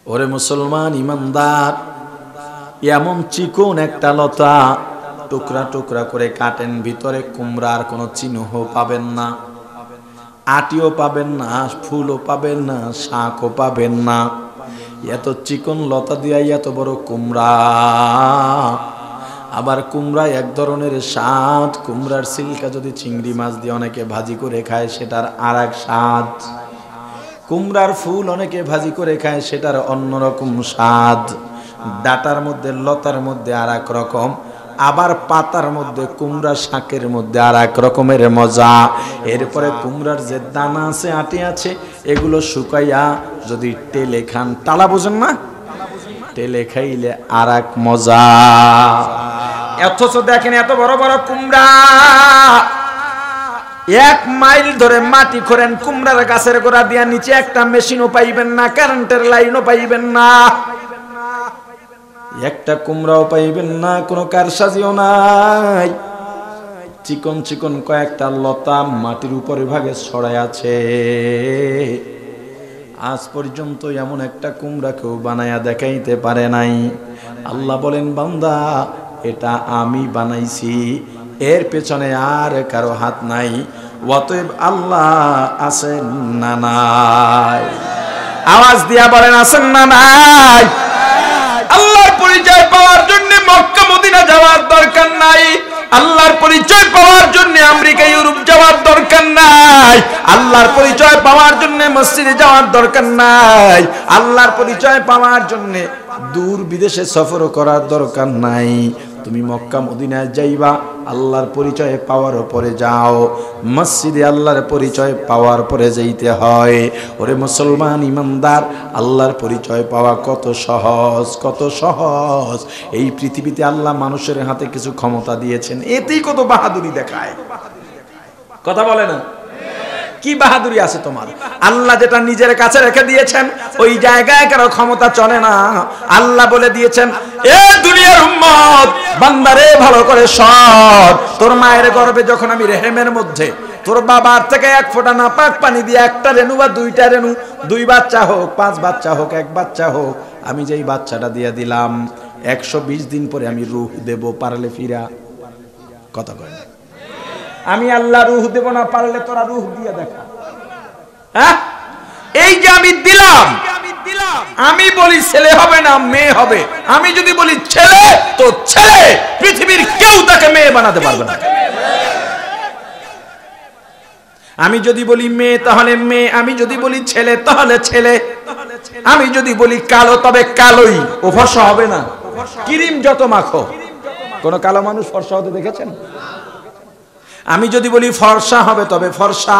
ওরে মুসলমান ইমানদার, এমন চিকন একটা লতা টুকরা টুকরা করে কাটেন, ভিতরে কুমড়ার কোনো চিহ্ন পাবেন না, আটিও পাবেন না, ফুলও পাবেন না, শাকও পাবেন না। এত চিকন লতা দিয়া এত বড় কুমড়া। আবার কুমড়া এক ধরনের স্বাদ, কুমড়ার সিলকা যদি চিংড়ি মাছ দিয়ে অনেকে ভাজি করে খায় সেটার আর এক স্বাদ, কুমড়ার ফুল অনেকে ভাজি করে খায় সেটার অন্যরকম স্বাদ। ডাটার মধ্যে লতার মধ্যে আর এক রকম, আবার পাতার মধ্যে কুমড়া শাকের মধ্যে আর এক রকমের মজা। এরপরে কুমড়ার যে দানা আছে আটি আছে এগুলো শুকাইয়া যদি টেলে খান, টালা বোঝেন না, টেলে খাইলে আর এক মজা। অথচ দেখেন এত বড় বড় কুমড়া, 1 মাইল ধরে মাটি খোঁড়েন, কুমড়ার গাছের গোড়া দিয়া নিচে একটা মেশিনও পাইবেন না, কারেন্টের লাইনও পাইবেন না, একটা কুমড়াও পাইবেন না, কোনো কারসাজিও নাই। চিকন চিকন কয়েকটা লতা মাটির উপরে ভাগে ছড়ায় আছে। আজ পর্যন্ত এমন একটা কুমড়া কেউ বানায়া দেখাইতে পারে নাই। আল্লাহ বলেন, বান্দা এটা আমি বানাইছি, এর পেছনে আর কারো হাত নাই। অতএব আল্লাহ আছেন না নাই? আওয়াজ দিয়া বলেন আছেন না নাই? আল্লাহর পরিচয় পাওয়ার জন্য মক্কা মদিনা যাওয়ার দরকার নাই, আল্লাহর পরিচয় পাওয়ার জন্য আমেরিকা ইউরোপ যাওয়ার দরকার নাই, আল্লাহর পরিচয় পাওয়ার জন্য মসজিদে যাওয়ার দরকার নাই, আল্লাহর পরিচয় পাওয়ার জন্য দূর বিদেশে সফর করার দরকার নাই। তুমি মক্কা মদিনায় যাইবা আল্লাহর পরিচয় পাওয়ার পরে যাও, মসজিদে আল্লাহর পরিচয় পাওয়ার পরে যাইতে হয়। ওরে মুসলমান ইমানদার, আল্লাহর পরিচয় পাওয়া কত সহজ, কত সহজ। এই পৃথিবীতে আল্লাহ মানুষের হাতে কিছু ক্ষমতা দিয়েছেন, এতেই কত বাহাদুরি দেখায়। কথা বলে না? কি বাহাদুরি আছে তোমার? আল্লাহ যেটা নিজের কাছে রেখে দিয়েছেন ওই জায়গায় কারো ক্ষমতা চলে না। আল্লাহ বলে দিয়েছেন, এ দুনিয়ার উম্মত বান্দারে ভালো করে শোন, তোর মায়ের গর্ভে যখন আমি রেহেমের মধ্যে তোর বাবার থেকে এক ফোঁটা নাপাক পানি দিয়ে একটা রেণু বা দুইটা রেণু, দুই বাচ্চা হোক, পাঁচ বাচ্চা হোক, এক বাচ্চা হোক, আমি যেই বাচ্চাটা দিয়ে দিলাম 120 দিন পরে আমি রূহ দেব, পারলে ফিরা। কথা কয় না? আমি আল্লাহ রূহ দেব না, পারলে তোরা রূহ দিয়ে দেখা। হ্যাঁ, এই যে আমি দিলাম, আমি বলি ছেলে হবে না মেয়ে হবে, আমি যদি বলি ছেলে তো ছেলে, পৃথিবীর কেউ তাকে মেয়ে বানাতে পারবে না। আমি যদি বলি মেয়ে তাহলে মেয়ে, আমি যদি বলি ছেলে তাহলে ছেলে, আমি যদি বলি কালো তবে কালোই, ও ফর্সা হবে না। ক্রিম যত মাখো, কোন কালো মানুষ ফর্সা হতে দেখেছেন? আমি যদি বলি ফর্সা হবে তবে ফর্সা,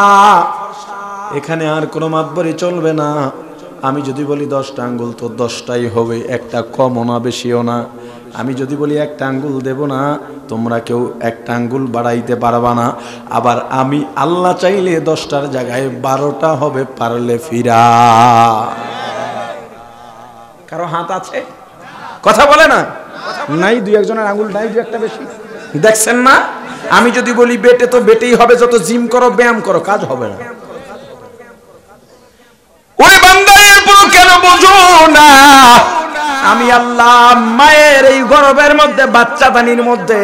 এখানে আর কোনো মাতবরি চলবে না। আমি যদি বলি 10টা আঙ্গুল তো 10টাই হবে, একটা কমও না বেশিও না। আমি যদি বলি একটা আঙ্গুল দেব না, তোমরা কেউ একটা আঙ্গুল বাড়াইতে পারবা না। আবার আমি আল্লাহ চাইলে 10টার জায়গায় 12টা হবে, পারলে ফিরা। কারো হাত আছে? কথা বলে না? নাই, দুই একজনের আঙ্গুল নাই, দুই একটা বেশি। দেখছেন না? আমি যদি বলি বেটে তো বেটেই হবে, যত জিম করো ব্যায়াম করো কাজ হবে না। ওই বান্দারের পুরো কেন বোঝো না? আমি আল্লাহ মায়ের এই গর্ভের মধ্যে বাচ্চাদানির মধ্যে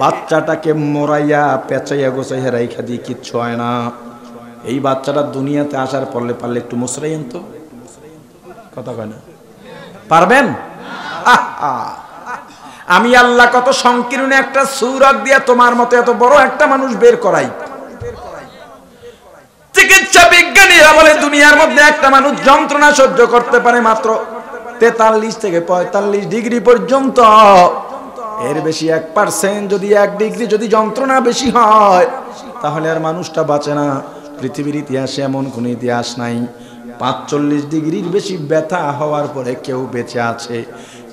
বাচ্চাটাকে মোরাইয়া পেঁচাইয়া গোছাইয়া রাইখা দিয়ে কিচ্ছু হয় না। এই বাচ্চাটা দুনিয়াতে আসার পারলে একটু মুসরাইন তো। কথা কয় না? পারবেন? আমি আল্লাহ কত সংকীর্ণ একটা সূরত দিয়া তোমার মতো এত বড় একটা মানুষ বের করাই। চিকিৎসা বিজ্ঞানীরা বলে দুনিয়ার মধ্যে একটা মানুষ যন্ত্রণা সহ্য করতে পারে মাত্র 43 থেকে 45 ডিগ্রি পর্যন্ত। এর বেশি 1% যদি 1 ডিগ্রি যদি যন্ত্রণা বেশি হয় তাহলে আর মানুষটা বাঁচে না। পৃথিবীর ইতিহাসে এমন কোন ইতিহাস নাই 45 ডিগ্রির বেশি ব্যথা হওয়ার পরে কেউ বেঁচে আছে।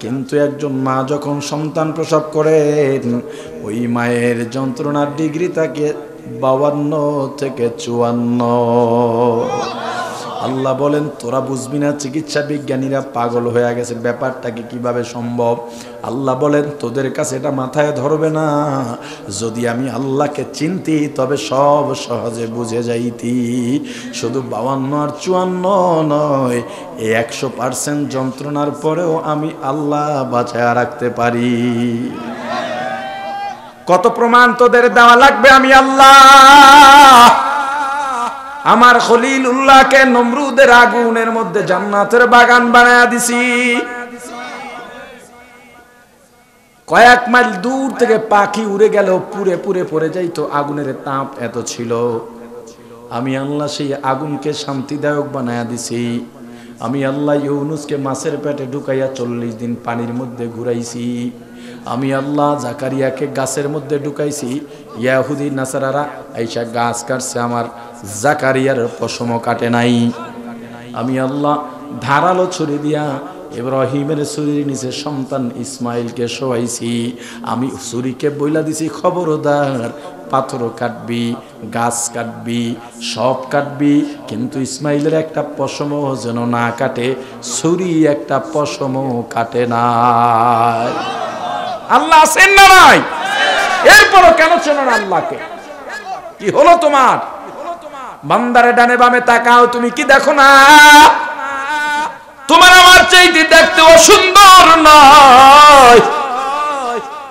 কিন্তু একজন মা যখন সন্তান প্রসব করেন ওই মায়ের যন্ত্রণার ডিগ্রি থাকে 52 থেকে 54। আল্লাহ বলেন তোরা বুঝবি না, চিকিৎসা বিজ্ঞানীরা পাগল হয়ে গেছে, ব্যাপারটাকে কিভাবে সম্ভব? আল্লাহ বলেন তোদের কাছে এটা মাথায় ধরবে না। যদি আমি আল্লাহকে চিনতি তবে সব সহজে বুঝে যাইতি। শুধু 52 আর 54 নয়, এই 100% যন্ত্রণার পরেও আমি আল্লাহ বাঁচায় রাখতে পারি। কত প্রমাণ তোদের দেওয়া লাগবে? আমি আল্লাহ আমার খলিলুল্লাহকে নমরুদের আগুনের মধ্যে জান্নাতের বাগান বানায়া দিছি। কয়েক মাইল দূর থেকে পাখি উড়ে গেল, পুরে পুরে পড়ে যাইতো, আগুনের তাপ এত ছিল। আমি আল্লাহ সেই আগুনকে শান্তিদায়ক বানায়া দিছি। আমি আল্লাহ ইউনুসকে মাছের পেটে ঢুকাইয়া 40 দিন পানির মধ্যে ঘুরাইছি। আমি আল্লাহ জাকারিয়াকে গাছের মধ্যে ঢুকাইছি। ইয়াহুদি নাসারারা আইসা গাছ কাটছে, আমার জাকারিয়ার পশমও কাটে নাই। আমি আল্লাহ ধারালো ছুরি দিয়া ইব্রাহিমের ছুরির নিচে সন্তান ইসমাইলকে শোয়াইছি। আমি ছুরিকে বইলা দিছি খবরদার, পাথরও কাটবি, গাছ কাটবি, সব কাটবি, কিন্তু ইসমাইলের একটা পশমও যেন না কাটে। ছুরি একটা পশমও কাটে না। আল্লাহ আছেন না নাই? এরপরও কেন চেনো না আল্লাহকে? কি হলো তোমার? বান্দারে ডানে বামে তাকাও, তুমি কি দেখো না? তোমার আমার চাইতে দেখতে অসুন্দর নয়,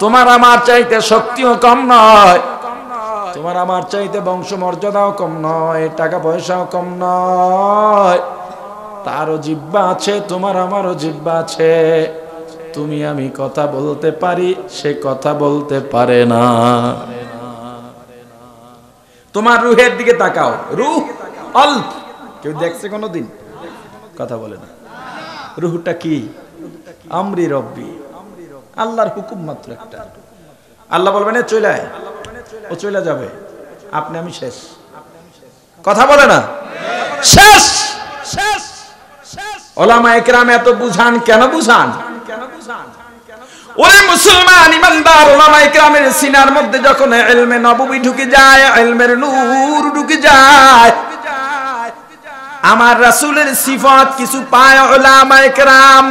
তোমার আমার চাইতে শক্তিও কম নয়, তোমার আমার চাইতে বংশ মর্যাদাও কম নয়, টাকা পয়সাও কম নয়। তারও জিহ্বা আছে, তোমার আমারও জিহ্বা আছে। তুমি আমি কথা বলতে পারি, সে কথা বলতে পারে না। তোমার রুহের দিকে তাকাও, রুহ অল্প, কেউ দেখছে কোনোদিন? কথা বলে না। রুহটা কি? আমরি রব্বি, আল্লাহর হুকুম মাত্র একটা। আল্লাহ বলবেন এ চলে আয়, ও চলে যাবে, আপনি আমি শেষ। কথা বলে না, শেষ। ওলামায়ে কেরাম এত বুঝান, কেন বুঝান? ওরে মুসলমান ইমানদার, ওলামায়ে কেরামের সিনার মধ্যে যখন ইলমে নববী ঢুকে যায়, ইলমের নূর ঢুকে যায়, আমার রাসূলের সিফাত কিছু পায় ওলামায়ে কেরাম।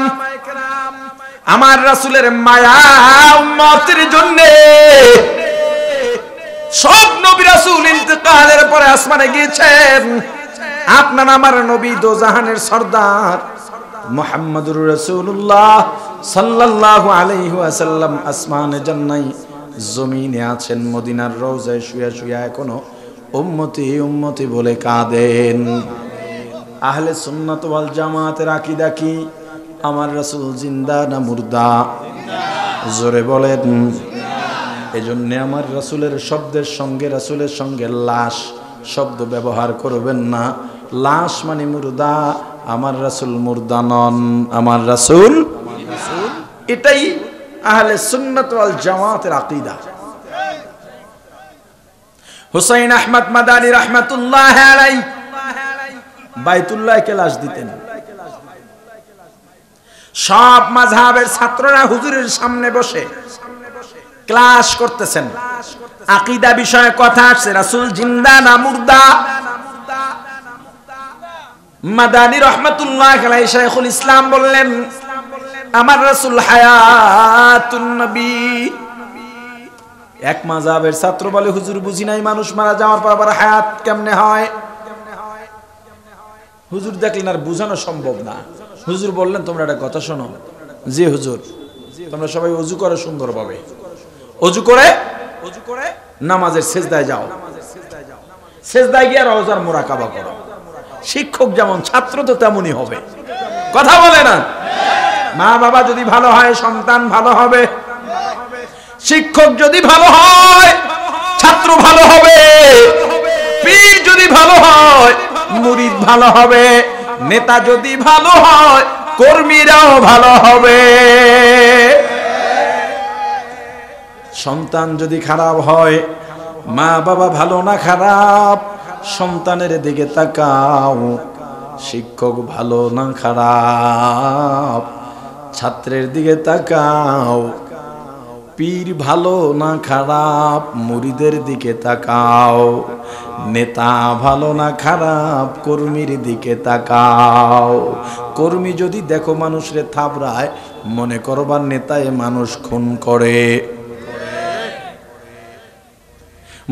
আমার রাসূলের মায়া উম্মতের জন্য সব নবী রাসূল ইন্তেকালের পরে আসমানে গিয়েছেন। আপনার আমার নবী দোজাহানের সরদার মুহাম্মদুর রাসূলুল্লাহ সাল্লাল্লাহু আলাইহি ওয়াসাল্লাম আসমানে জান্নাই জমিনে আছেন, মদিনার রওজায় শুয়ে শুয়ে এখনো উম্মতি উম্মতি বলে কাঁদেন। আহলে সুন্নাত ওয়াল জামাতের আকীদা কি? আমার রাসূল জিন্দা না মুর্দা? জোরে বলেন। এজন্য আমার রাসূলের শব্দের সঙ্গে, রাসূলের সঙ্গে লাশ শব্দ ব্যবহার করবেন না। লাশ মানে মুর্দা, আমার রাসূল মুর্দা নন, আমার রাসূল। এটাই আহলে সুন্নাত ওয়াল জামাতের আকীদা। হুসাইন আহমদ মাদানী রাহমাতুল্লাহ আলাইহি বাইতুল্লাহকে লাশ দিতেন। সব মাযহাবের ছাত্ররা হুজুরের সামনে বসে ক্লাস করতেছেন, আকীদা বিষয়ে কথা আসছে, রাসূল জিন্দা না মুর্দা। মাদানী রাহমাতুল্লাহ আলাইহি শাইখুল ইসলাম বললেন, আমার রাসূল হায়াতুন নবী। এক মাযহাবের ছাত্র বলে, হুজুর বুঝি নাই, মানুষ মারা যাওয়ার পর আবার হায়াত কেমনে হয়? হুজুর দেখলেন আর বোঝানো সম্ভব না। হুজুর বললেন, তোমরা একটা কথা শোনো। জি হুজুর। তোমরা সবাই ওযু করো সুন্দরভাবে, ওযু করে নামাজের সিজদায় যাও, সিজদায় গিয়ে রওজার মুরাকাবা করো। শিক্ষক যেমন, ছাত্র তো তেমনই হবে। কথা বলে না? মা বাবা যদি ভালো হয়, সন্তান ভালো হবে। শিক্ষক যদি ভালো হয়, ছাত্র ভালো হবে। পীর যদি ভালো হয়, মুরিদ ভালো হবে। নেতা যদি ভালো হয়, কর্মীরাও ভালো হবে। সন্তান যদি খারাপ হয়, মা বাবা ভালো না খারাপ, সন্তানের দিকে তাকাও। শিক্ষক ভালো না খারাপ, ছাত্রের দিকে তাকাও। পীর ভালো না খারাপ, মুরিদের দিকে তাকাও। নেতা ভালো না খারাপ, কর্মীর দিকে তাকাও। কর্মী যদি দেখো মানুষরে থাবড়ায়, মনে করবার নেতায় মানুষ খুন করে।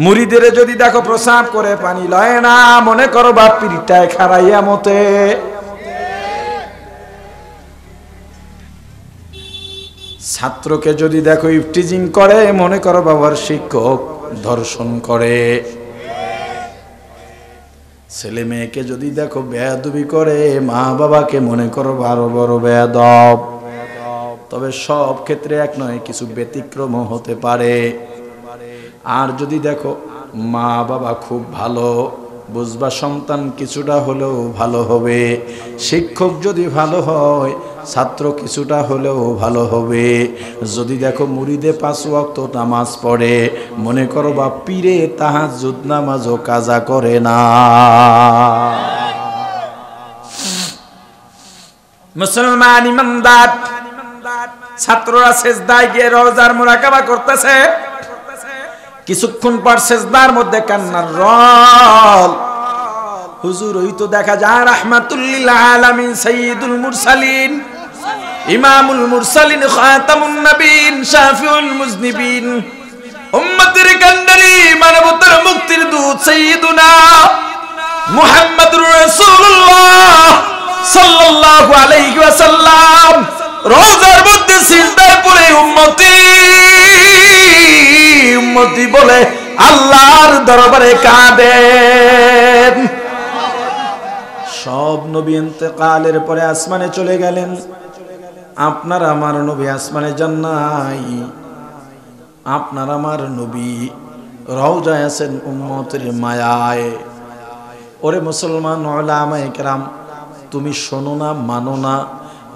মুরিদের যদি দেখো প্রসাব করে পানি লয় না, মনে করবা পীরটায় খারাইয়া মতে। ছাত্রকে যদি দেখো ইফটিজিং করে, মনে করো বাবার শিক্ষক ধর্ষণ করে। ছেলে মেয়েকে যদি দেখো বেয়াদবি করে, মা বাবাকে মনে করো আরো বড় বেয়াদব। তবে সব ক্ষেত্রে এক নয়, কিছু ব্যতিক্রম হতে পারে। আর যদি দেখো মা বাবা খুব ভালো, বুঝবা সন্তান কিছুটা হলেও ভালো হবে। শিক্ষক যদি ভালো হয়, ছাত্র কিছুটা হলেও ভালো হবে। যদি দেখো মুরিদে 5 ওয়াক্ত নামাজ পড়ে, মনে করো বা পীরে তাহাজ্জুদ নামাজও কাজা করে না। মুসলমান ইমানদার, ছাত্ররা সিজদায় গিয়ে রওজার মুরাকাবা করতেছে। কিছুক্ষণ পর সিজদার মধ্যে কান্নার রল। হুজুর ওই তো দেখা যায় রাহমাতুল লিল আলামিন, সাইয়্যিদুল মুরসালিন, ইমামুল মুরসালিন, খাতামুন নবীন, শাফিউল মুজনিবিন, উম্মতের কান্ডারি, মানবতার মুক্তির দূত সাইয়্যিদুনা মুহাম্মদুর রাসূলুল্লাহ সাল্লাল্লাহু আলাইহি ওয়াসাল্লাম রওজার মধ্যে সিজদায় পড়ে উম্মতি উম্মতি বলে আল্লাহর দরবারে কাঁদেন। সব নবী ইন্তেকালের পরে আসমানে চলে গেলেন। আপনার আমার নবী আসমানে যান নাই। আপনার আমার নবী রওজায় আছেন উম্মতের মায়ায়। ওরে মুসলমান উলামায়ে কেরাম, তুমি শোনো না, মানো না,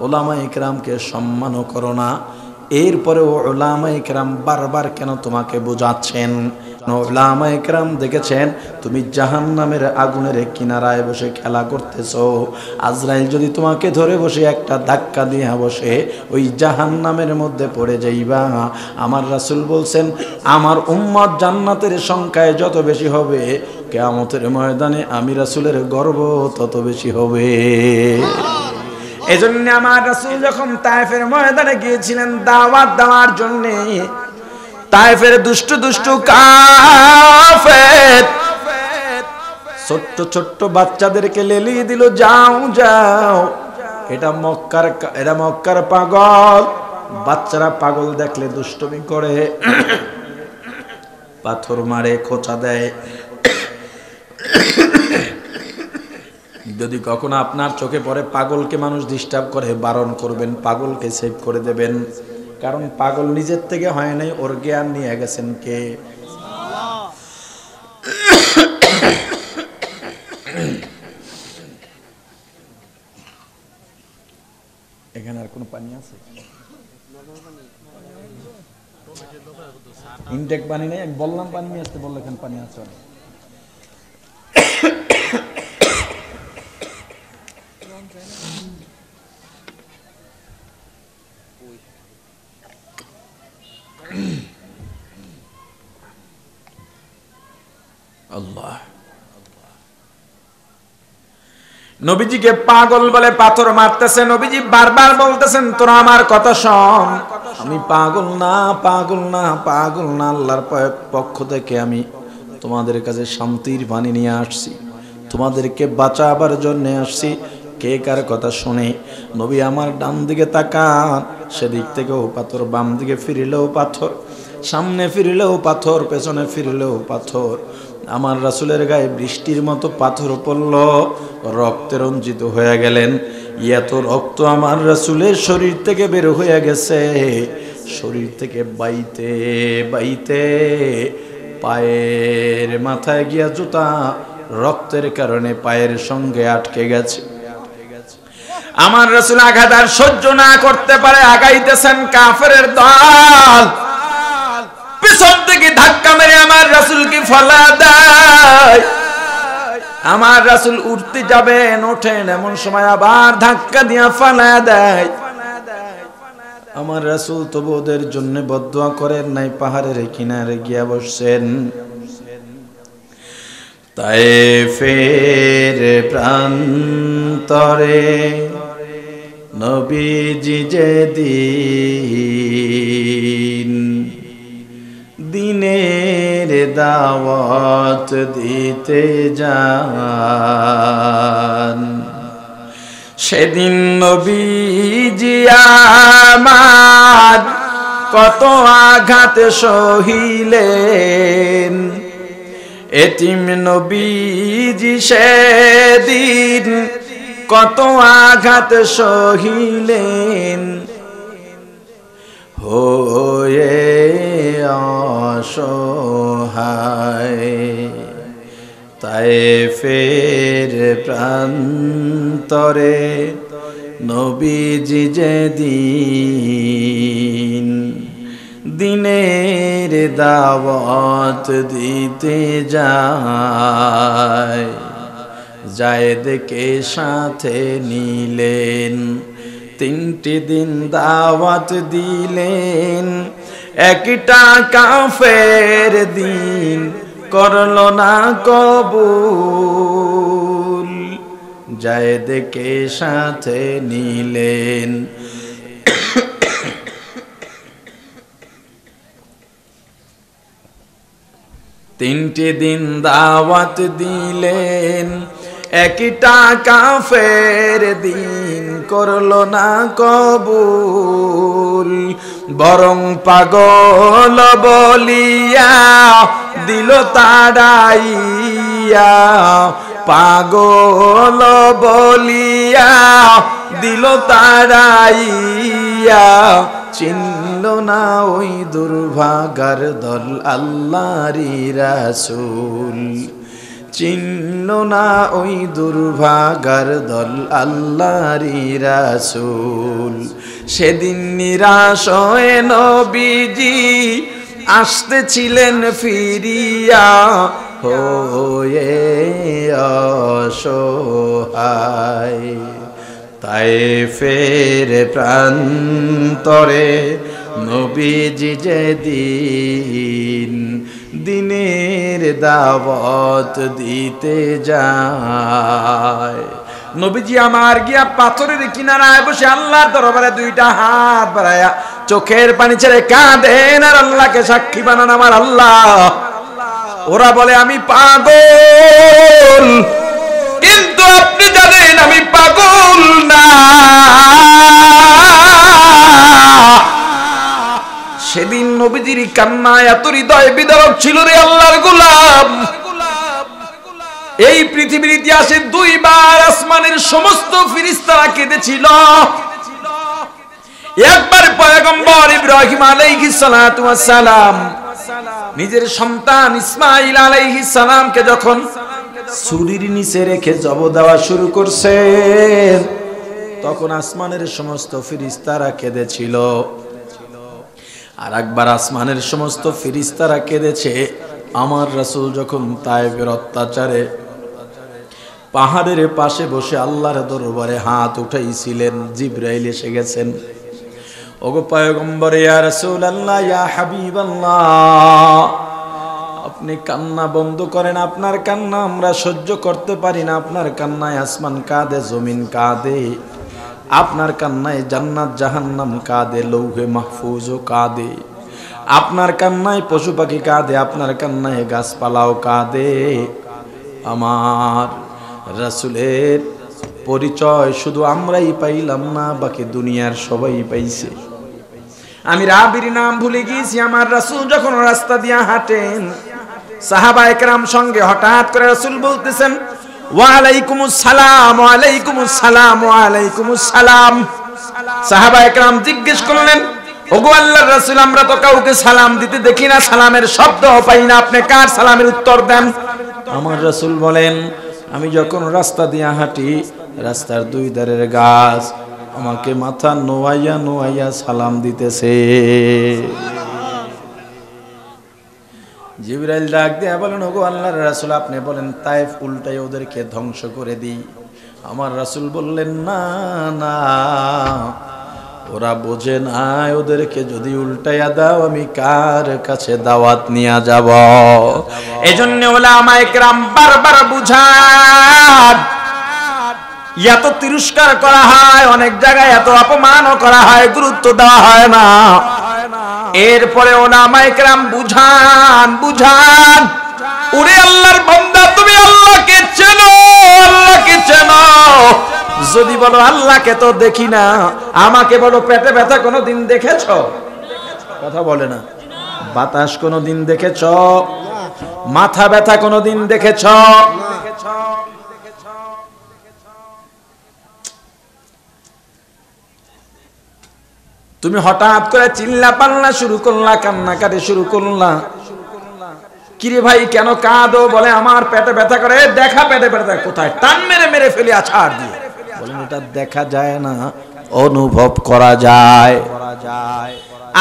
উলামায়ে কেরামকে সম্মানও করো না। এরপরেও উলামায়ে কেরাম বারবার কেন তোমাকে বোঝাচ্ছেন? উলামায়ে কেরাম দেখেছেন তুমি জাহান্নামের আগুনের কিনারায় বসে খেলা করতেছো। আজরাইল যদি তোমাকে ধরে বসে একটা ধাক্কা দিয়ে বসে ওই জাহান্নামের মধ্যে পড়ে যাইবা। আমার রাসূল বলছেন আমার উম্মত জান্নাতের সংখ্যায় যত বেশি হবে, কিয়ামতের ময়দানে আমি রাসূলের গর্ব তত বেশি হবে। এজন্য আমার রাসূল যখন তায়েফের ময়দানে গিয়েছিলেন দাওয়াত দেওয়ার জন্য, তায়েফের দুষ্টু দুষ্টু কাফের ছোট্ট ছোট্ট বাচ্চাদেরকে লেলিয়ে দিল, যাও যাও, এটা মক্কার পাগল। বাচ্চারা পাগল দেখলে দুষ্টুমি করে, পাথর মারে, খোঁচা দেয়। যদি কখনো আপনার চোখে পড়ে পাগলকে মানুষ ডিস্টার্ব করে, বারণ করবেন, পাগলকে সেভ করে দেবেন। কারণ পাগল নিজের থেকে হয় নাই, ওর জ্ঞান নিয়ে গেছেন কে? এখানে আর কোনো পানি আছে? ইনটেক পানি নেই? আমি বললাম পানি নিয়ে আসতে, বললো এখানে পানি আছে। আল্লাহ নবীজিকে পাগল বলে পাথর মারতেছে। নবীজি বারবার বলতেছেন তোরা আমার কথা শোন, আমি পাগল না, পাগল না, পাগল না। আল্লাহর পক্ষ থেকে আমি তোমাদের কাছে শান্তির বাণী নিয়ে আসছি, তোমাদেরকে বাঁচাবার জন্য আসছি। কে কার কথা শুনে? নবী আমার ডান দিকে তাকান, সেদিক থেকেও পাথর, বাম দিকে ফিরিলেও পাথর, সামনে ফিরিলেও পাথর, পেছনে ফিরিলেও পাথর। আমার রাসূলের গায়ে বৃষ্টির মতো পাথর পড়ল, রক্তে রঞ্জিত হয়ে গেলেন। এত রক্ত আমার রাসূলের শরীর থেকে বের হয়ে গেছে, শরীর থেকে বাইতে বাইতে পায়ের মাথায় গিয়া জুতা রক্তের কারণে পায়ের সঙ্গে আটকে গেছে। আমার রাসূল আঘাত আর সহ্য না করতে পারে, আগাইতেছেন কাফেরের দল। পিছন থেকে ধাক্কা মেরে আমার রাসূলকে ফালা দেয়। আমার রাসূল উঠতে যাবেন, ওঠেন, এমন সময় আবার ধাক্কা দিয়া ফালা দেয়। আমার রাসূল তবু ওদের জন্য বদদুয়া করেন নাই, পাহাড়ের কিনারে গিয়া বসছেন। তায়েফের প্রান্তরে নবীজি যেদিন দিনের দাওয়াত দিতে যান, সেদিন নবীজি আমার কত আঘাত সহিলেন। এতিম নবীজি সেদিন কত আঘাত সহিলেন, হয়ে অসহায়। তায়েফের প্রান্তরে নবীজি যেদিন দিনের দাওয়াত দিতে যায়, যায়েদকে সাথে নিলেন, 3টি দিন দাওয়াত দিলেন। একটা কাফের দিন করলো না কবুল, যায়েদকে সাথে নিলেন। 3টি দিন দাওয়াত দিলেন, একটা কাফের দিন করলো না কবুল, বরং পাগল বলিয়া দিল তাড়াইয়া, পাগল বলিয়া দিল তাড়াইয়া। চিনল না ওই দুর্ভাগার দল আল্লাহরই রাসূল, চিনল না ওই দুর্ভাগার দল আল্লাহরই রাসূল। সেদিন নিরাশ হয়ে নবীজি আসতেছিলেন ফিরিয়া, হয়ে অসহায়। তায়েফের প্রান্তরে নবীজি যেদিন দিনের দাওয়াত দিতে যায়, নবীজি আমার গিয়া পাথরের কিনারায় বসে আল্লাহর দরবারে দুইটা হাত বাড়ায়া চোখের পানি ছেড়ে কাঁদেন আর আল্লাহকে সাক্ষী বানান আমার আল্লাহ। ওরা বলে আমি পাগল, কিন্তু আপনি জানেন আমি পাগল না। সেদিন নবীজির কান্না এত হৃদয় বিদারক ছিল রে আল্লাহর গোলাম। এই পৃথিবীর ইতিহাসে দুইবার আসমানের সমস্ত ফেরেশতারা কেঁদেছিল। একবার পয়গম্বর ইব্রাহিম আলাইহিস সালাতু ওয়াস সালাম নিজের সন্তান ইসমাঈল আলাইহিস সালামকে যখন ছুরির নিচে রেখে জব দেওয়া শুরু করছে, তখন আসমানের সমস্ত ফেরেশতারা কেঁদেছিল। আর একবার আসমানের সমস্ত ফেরেশতারা কেঁদেছে আমার রাসূল যখন তায়েফের অত্যাচারে পাহাড়ের পাশে বসে আল্লাহর দরবারে হাত উঠাইছিলেন, জিবরাইল এসে গেছেন। ওগো পয়গম্বর ইয়া রাসূলুল্লাহ ইয়া হাবিবাল্লাহ, আপনি কান্না বন্ধ করেন, আপনার কান্না আমরা সহ্য করতে পারি না। আপনার কান্নায় আসমান কাঁদে, জমিন কাঁদে, আপনার কান্নায় জান্নাত জাহান্নাম কাঁদে, লৌহে মাহফুজও কাঁদে, আপনার কান্নায় পশু পাখি কাঁদে, আপনার কান্নায় গাছপালাও কাঁদে। আমার রাসূলের পরিচয় শুধু আমরাই পাইলাম না, বাকি দুনিয়ার সবাই পাইছে। আমি রাবির নাম ভুলে গিয়েছি। আমার রাসূল যখন রাস্তা দিয়ে হাঁটেন, সাহাবায়ে কেরাম সঙ্গে হঠাৎ করে রাসূল বলতেছেন ওয়া আলাইকুমুস সালাম, ওয়া আলাইকুমুস সালাম, ওয়া আলাইকুমুস সালাম। সাহাবায়ে কেরাম জিজ্ঞেস করলেন ওগো আল্লাহর রাসূল, আমরা তো কাউকে সালাম দিতে দেখি না, সালামের শব্দও পাই না, আপনি কার সালামের উত্তর দেন? আমার রাসূল বলেন আমি যখন রাস্তা দিয়ে হাঁটি, রাস্তার দুই ধারের গাছ আমাকে মাথা নোয়াইয়া নোয়াইয়া সালাম দিতেছে। জিবরাইল ডাক দিয়ে বলেন ওগো আল্লাহর রাসূল, আপনি বলেন তায়েফ উল্টাই ওদেরকে ধ্বংস করে দিই। আমার রাসূল বললেন না না, ওরা বোঝে না, ওদেরকে যদি উল্টাইয়া দাও আমি কার কাছে দাওয়াত নিয়ে যাব। এজন্য উলামায়ে কেরাম বারবার বুঝান, এত তিরস্কার করা হয়, অনেক জায়গায় এত অপমানও করা হয়, গুরুত্ব দেওয়া হয় না। এরপরে উলামায়ে কেরাম বুঝান বুঝান, ওরে আল্লাহর বান্দা তুমি আল্লাহকে চেনো, আল্লাহকে চেনো। যদি বলো আল্লাহকে তো দেখি না, আমাকে বলো পেটে ব্যথা কোনোদিন দেখেছো? কথা বলে না। বাতাস কোনোদিন দেখেছো? মাথা ব্যথা কোনোদিন দেখেছো? তুমি হঠাৎ করে চিল্লা পাল্লা শুরু করলা, কান্নাকাটি শুরু করলা। কিরে ভাই কেন কাঁদো? বলে আমার পেটে ব্যথা করে। দেখা পেটে ব্যথা কোথায়? টান মেরে মেরে ফেলি আছাড় দিয়ে। বলেন এটা দেখা যায় না, অনুভব করা যায়।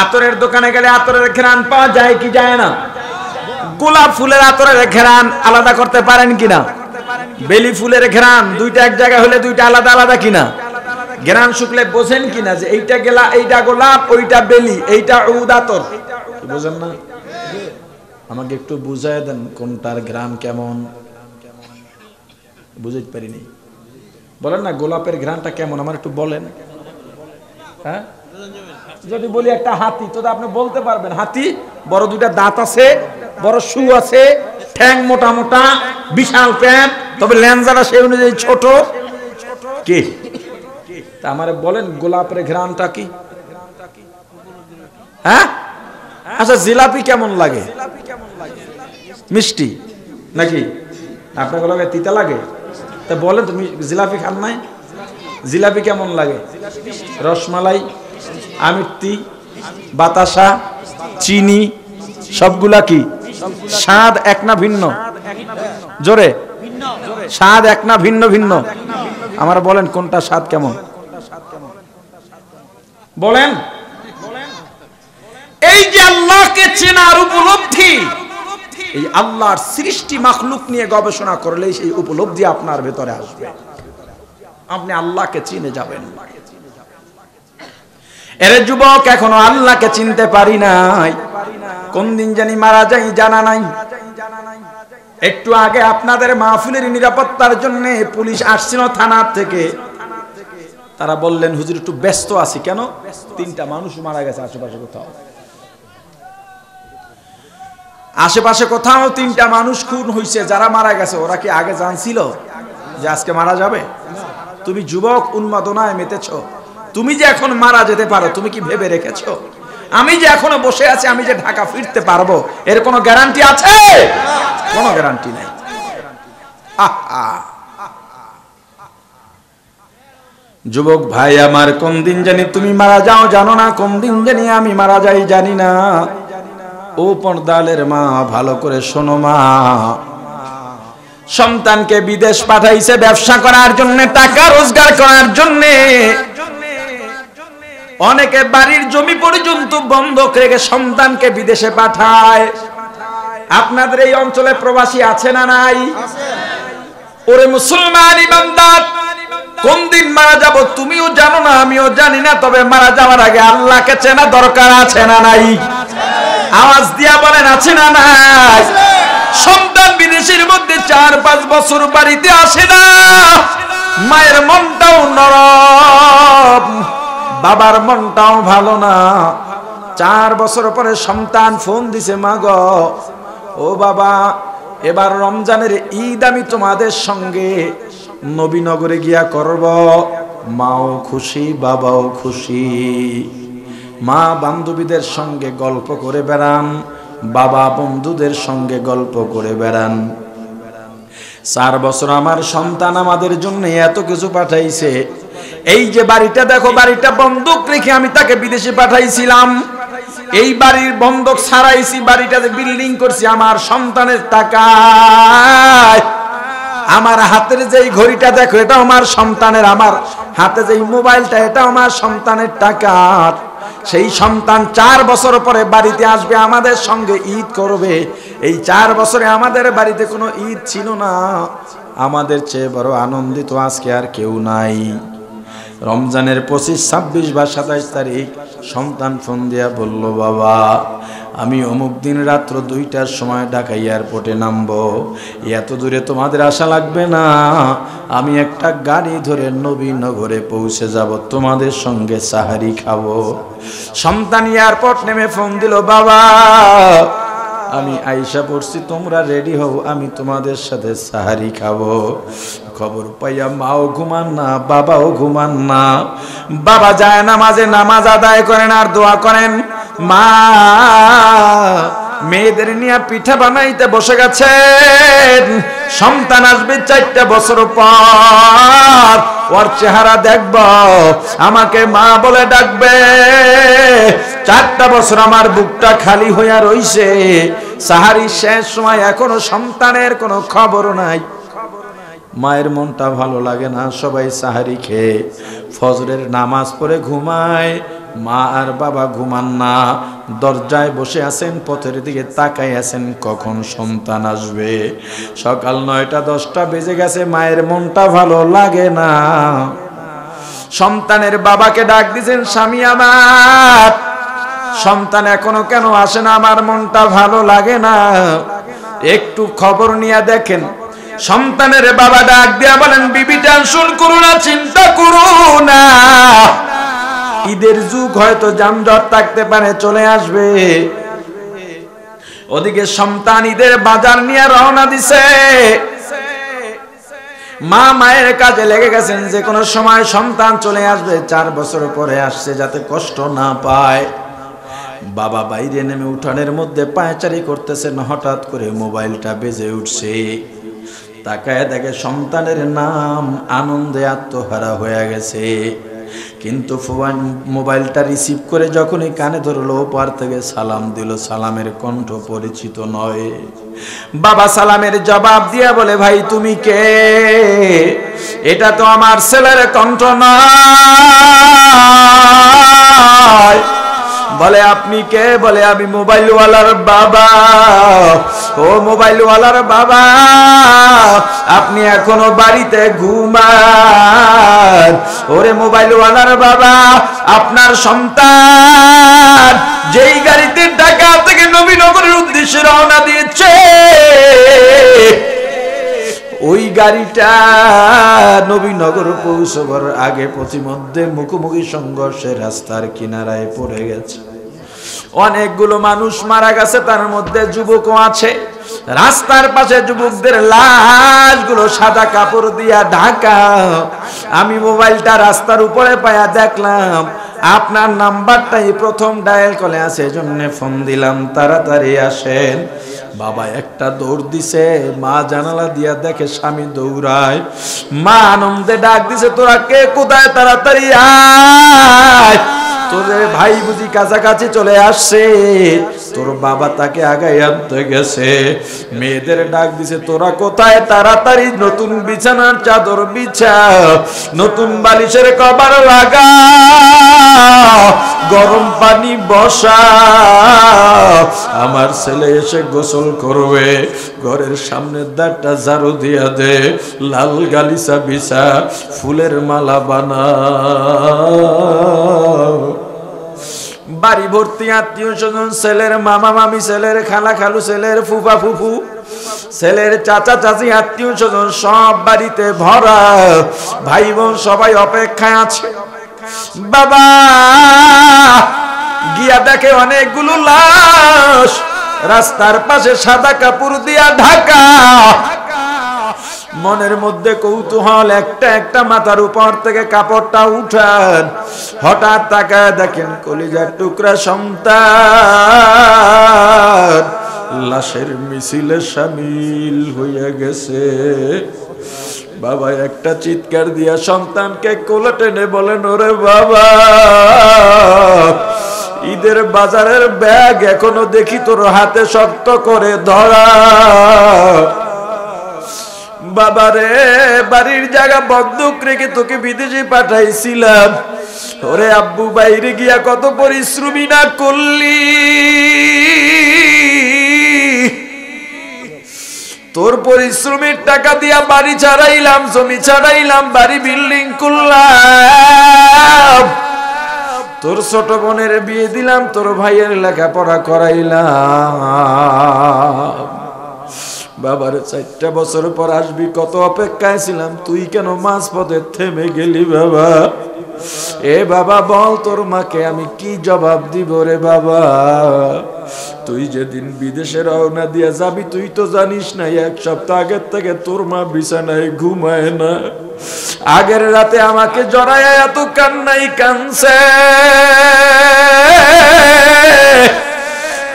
আতরের দোকানে গেলে আতরের ঘ্রাণ পাওয়া যায় কি যায় না? গোলাপ ফুলের আতরের ঘ্রাণ আলাদা করতে পারেন কিনা? বেলি ফুলের ঘ্রাণ দুইটা এক জায়গায় হলে দুইটা আলাদা আলাদা কিনা? ঘ্রাণ শুকলে বোঝেন কিনা যে এইটা গেলা, এইটা গোলাপ, ওইটা বেলি, এইটা উদ আতর? বোঝেন না? আমাকে একটু বুঝায় দেন কোনটার ঘ্রাণ কেমন। বুঝতে পারিনি। বলেন না গোলাপের ঘ্রাণটা কেমন, আমার একটু বলেন। হ্যাঁ, যদি বলি একটা হাতি, তো আপনি বলতে পারবেন হাতি বড় দুইটা দাঁত আছে, বড় শু আছে, ঠ্যাং মোটা মোটা, বিশাল প্যান্ট, তবে ল্যাঞ্জাটা সেই অনুযায়ী ছোট। কি তা আমারে বলেন গোলাপের ঘ্রাণটা কি? হ্যাঁ, আচ্ছা জিলাপি কেমন লাগে? মিষ্টি নাকি? আপনার লাগে তিতা লাগে? তা বলেন তুমি জিলাপি খান নাই? জিলাপি কেমন লাগে? রসমালাই, আমিত্তি, বাতাসা, চিনি সবগুলা কি স্বাদ এক না ভিন্ন? জোরে, স্বাদ এক না ভিন্ন ভিন্ন? আমার বলেন কোনটা স্বাদ কেমন বলেন? এই যে আল্লাহকে চেনার উপলব্ধি, এই আল্লাহর সৃষ্টি মাখলুক নিয়ে গবেষণা করলেই সেই উপলব্ধি আপনার ভেতরে আসবে, আপনি আল্লাহকে চিনে যাবেন। এর যুবক এখনো আল্লাহকে চিনতে পারি নাই, কোন দিন জানি মারা যাই জানা নাই। একটু আগে আপনাদের মাহফিলের নিরাপত্তার জন্য পুলিশ আসছিল থানা থেকে, তারা বললেন হুজুর একটু ব্যস্ত আছি। কেন? 3টা মানুষ মারা গেছে আশেপাশে কোথাও, আশেপাশে কোথাও 3টা মানুষ খুন হয়েছে। যারা মারা গেছে ওরা কি আগে জানছিল যে আজকে মারা যাবে? তুমি যুবক উন্মাদনায় মেতেছ, তুমি যে এখন মারা যেতে পারো তুমি কি ভেবে রেখেছো? আমি যে এখনো বসে আছি, আমি যে ঢাকা ফিরতে পারবো, এর কোনো গ্যারান্টি আছে? কোনো গ্যারান্টি নেই। যুবক ভাই আমার, কোন দিন জানি তুমি মারা যাও জানো না, কোন দিন জানি আমি মারা যাই জানি না। ও পর্দালের মা, ভালো করে শোনো মা, সন্তানকে বিদেশ পাঠাইছে ব্যবসা করার জন্য, টাকা রোজগার করার জন্য। অনেকে বাড়ির জমি পর্যন্ত বন্ধক রেখে সন্তানকে বিদেশে পাঠায়। আপনাদের এই অঞ্চলে প্রবাসী আছে না নাই? ওরে মুসলমান ইমানদার, কোন দিন মারা যাব তুমিও জানো না, আমিও জানি না, তবে মারা যাওয়ার আগে আল্লাহকে চেনা দরকার আছে না নাই? আওয়াজ দিয়া বলেন আছে না নাই? সন্তান বিদেশের মধ্যে 4-5 বছর বাড়িতে আসে না, মায়ের মনটাও নরম, বাবার মনটাও ভালো না। 4 বছর পরে সন্তান ফোন দিছে, মা গো, ও বাবা, এবার রমজানের ঈদ আমি তোমাদের সঙ্গে নবীনগরে গিয়া করব। মাও খুশি, বাবাও খুশি। মা বান্ধবীদের সঙ্গে গল্প করে বেড়ান, বাবা বন্ধুদের সঙ্গে গল্প করে বেড়ান। 4 বছর আমার সন্তান আমাদের জন্য এত কিছু পাঠাইছে। এই যে বাড়িটা দেখো, বাড়িটা বন্ধক রেখে আমি তাকে বিদেশে পাঠাইছিলাম। এই বাড়ির বন্ধক ছাড়াইছি, বাড়িটাতে বিল্ডিং করছি আমার সন্তানের টাকায়। আমার হাতের যেই ঘড়িটা দেখো, এটা আমার সন্তানের। আমার হাতে যেই মোবাইলটা, এটা আমার সন্তানের টাকা। সেই সন্তান 4 বছর পরে বাড়িতে আসবে, আমাদের সঙ্গে ঈদ করবে। এই 4 বছরে আমাদের বাড়িতে কোনো ঈদ ছিল না। আমাদের চেয়ে বড় আনন্দিত আজকে আর কেউ নাই। রমজানের 25, 26 বা 27 তারিখ সন্তান ফোন দিয়া বলল, বাবা আমি অমুক দিন রাত্র 2টার সময় ঢাকা এয়ারপোর্টে নামবো, এত দূরে তোমাদের আসা লাগবে না, আমি একটা গাড়ি ধরে নবীনগরে পৌঁছে যাব, তোমাদের সঙ্গে সাহারি খাবো। সন্তান এয়ারপোর্ট নেমে ফোন দিল, বাবা আমি আইসা পড়ছি, তোমরা রেডি হও, আমি তোমাদের সাথে সাহারি খাবো। খবর পাইয়া মাও ঘুমান না, বাবাও ঘুমান না। বাবা যায় নামাজে, নামাজ আদায় করেন আর দোয়া করেন। মা মেয়েদের নিয়ে পিঠা বানাইতে বসে গেছেন। সন্তান আসবে 4 বছর পর, ওর চেহারা দেখব, আমাকে মা বলে ডাকবে। 4টা বছর আমার বুকটা খালি হইয়া রইছে। সাহারি শেষ সময়, এখনো সন্তানের কোনো খবর নাই। মায়ের মনটা ভালো লাগে না। সবাই সাহারি খেয়ে ফজরের নামাজ পড়ে ঘুমায়, মা আর বাবা ঘুমান না। দরজায় বসে আছেন, পথের দিকে তাকাই আছেন কখন সন্তান আসবে। সকাল 9টা 10টা বেজে গেছে, মায়ের মনটা ভালো লাগে না। সন্তানের বাবাকে ডাক দিয়েছেন, স্বামী আমার, সন্তান এখনো কেন আসে না, আমার মনটা ভালো লাগে না, একটু খবর নিয়ে দেখেন। সন্তানের বাবা ডাক দিয়া বলেন, বিবি টেনশন করো না, চিন্তা করো না, ঈদের যুগ, হয়তো যানজট থাকতে পারে, চলে আসবে। ওদিকে সন্তান ঈদের বাজার নিয়ে রওনা দিছে। মা মায়ের কাজে লেগে গেছেন, যে কোনো সময় সন্তান চলে আসবে। 4 বছর পরে আসছে, যাতে কষ্ট না পায়। বাবা বাইরে নেমে উঠানের মধ্যে পায়চারি করতেছেন, হঠাৎ করে মোবাইলটা বেজে উঠছে। তাকায় দেখে সন্তানের নাম, আনন্দে আত্মহারা হয়ে গেছে। কিন্তু মোবাইলটা রিসিভ করে যখনই কানে ধরলো, ওপার থেকে সালাম দিল, সালামের কণ্ঠ পরিচিত নয়। বাবা সালামের জবাব দিয়া বলে, ভাই তুমি কে? এটা তো আমার ছেলের কণ্ঠ নয়। বলে আপনি কে? বলে আমি মোবাইলওয়ালার বাবা। ও মোবাইলওয়ালার বাবা, আপনি এখনো বাড়িতে ঘুমান? ওরে মোবাইলওয়ালার বাবা, আপনার সন্তান যেই গাড়িতে ঢাকা থেকে নবীনগরের উদ্দেশ্যে রওনা দিয়েছে, ওই গাড়িটা নবীনগর পৌঁছবার আগে পথিমধ্যে মুখোমুখি সংঘর্ষের রাস্তার কিনারায় পড়ে গেছে। অনেকগুলো মানুষ মারা গেছে, তার মধ্যে যুবকও আছে। রাস্তার পাশে যুবকদের লাশগুলো সাদা কাপড় দিয়া ঢাকা। আমি মোবাইলটা রাস্তার উপরে পায়া দেখলাম আপনার নাম্বারটাই প্রথম ডায়াল কলে আছে, এজন্য ফোন দিলাম, তাড়াতাড়ি আসেন। বাবা একটা দৌড় দিছে, মা জানালা দিয়া দেখে স্বামী দৌড়ায়। মা আনন্দে ডাক দিছে, তোরা কে কোথায়, তাড়াতাড়ি আয়, তোদের ভাই বুঝি কাছাকাছি চলে আসছে। তোর বাবা তাকে আগায় আনতে গেছে। মেয়েদের ডাক দিছে, তোরা কোথায়, তাড়াতাড়ি নতুন বিছানার চাদর বিছা, নতুন বালিশের কভার লাগা, গরম পানি বসা, আমার ছেলে এসে গোসল করবে। ঘরের সামনের দ্বারটা ঝাড়ু দিয়া দে, লাল গালিচা বিছা, ফুলের মালা বানা। বাড়ি ভর্তি আত্মীয় স্বজন, ছেলের মামা মামি, ছেলের খালা খালু, ছেলের ফুফা ফুফু, ছেলের চাচা চাচি, আত্মীয় স্বজন সব বাড়িতে ভরা। ভাই বোন সবাই অপেক্ষায় আছে। বাবা গিয়া দেখে অনেকগুলো লাশ রাস্তার পাশে সাদা কাপড় দিয়া ঢাকা। মনের মধ্যে কৌতূহল, একটা একটা মাথার উপর থেকে কাপড়টা উঠান। হঠাৎ তাকায় দেখেন কলিজার টুকরা সন্তান লাশের মিছিলে শামিল হইয়া গেছে। বাবা একটা চিৎকার দিয়া সন্তানকে কোলে টেনে বলেন, ওরে বাবা, ঈদের বাজারের ব্যাগ এখনো দেখি তোর হাতে শক্ত করে ধরা। বাবারে, বাড়ির জায়গা বন্ধক রেখে তোকে বিদেশে পাঠাইছিলাম। ওরে আব্বু, বাইরে গিয়া কত পরিশ্রমী না করলি, তোর পরিশ্রমের টাকা দিয়া বাড়ি ছাড়াইলাম, জমি ছাড়াইলাম, বাড়ি বিল্ডিং করলাম, তোর ছোট বোনের বিয়ে দিলাম, তোর ভাইয়ের লেখাপড়া করাইলাম। বাবার 4টা বছর পর আসবি, কত অপেক্ষায় ছিলাম, তুই কেন মাঝ পথে থেমে গেলি বাবা? এ বাবা বল, তোর মাকে আমি কি জবাব দিব রে বাবা? তুই যেদিন বিদেশে রওনা দিয়া যাবি, তুই তো জানিস না 1 সপ্তাহ আগের থেকে তোর মা বিছানায় ঘুমায় না। আগের রাতে আমাকে জড়ায় এত কান্নাই কানছে,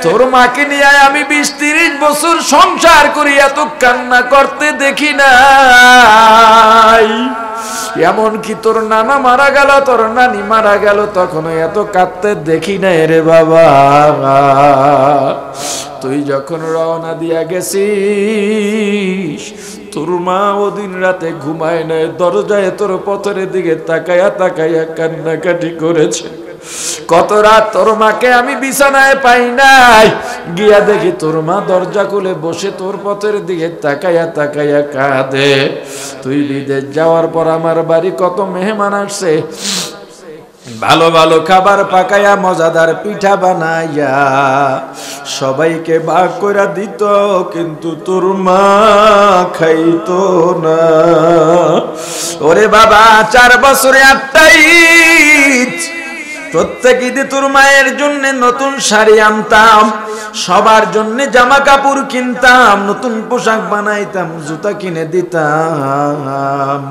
তোর মাকে নিয়ে আমি 20-30 বছর সংসার করি, এত কান্না করতে দেখি নাই। এমনকি তোর নানা মারা গেল, তোর নানি মারা গেল, তখন এত কাঁদতে দেখি নাই রে বাবা। তুই যখন রওনা দিয়া গেছিস, তোর মা ওদিন রাতে ঘুমায় নাই, দরজায় তোর পথের দিকে তাকায়া তাকায়া কান্নাকাটি করেছে। কত রাত তোর মাকে আমি বিছানায় পাই নাই, গিয়া দেখি তোর মা দরজা খুলে বসে তোর পথের দিকে তাকায়া তাকায়া কাঁদে। তুই বিদেশ যাওয়ার পর আমার বাড়ি কত মেহমান আসছে, ভালো ভালো খাবার পাকায়া, মজাদার পিঠা বানাইয়া সবাইকে ভাগ করে দিত, কিন্তু তোর মা খাইতো না। ওরে বাবা, 4 বছরে 8টাই প্রত্যেক ঈদে তোর মায়ের জন্য নতুন শাড়ি আনতাম, সবার জন্য জামা কাপড় কিনতাম, নতুন পোশাক বানাইতাম, জুতা কিনে দিতাম।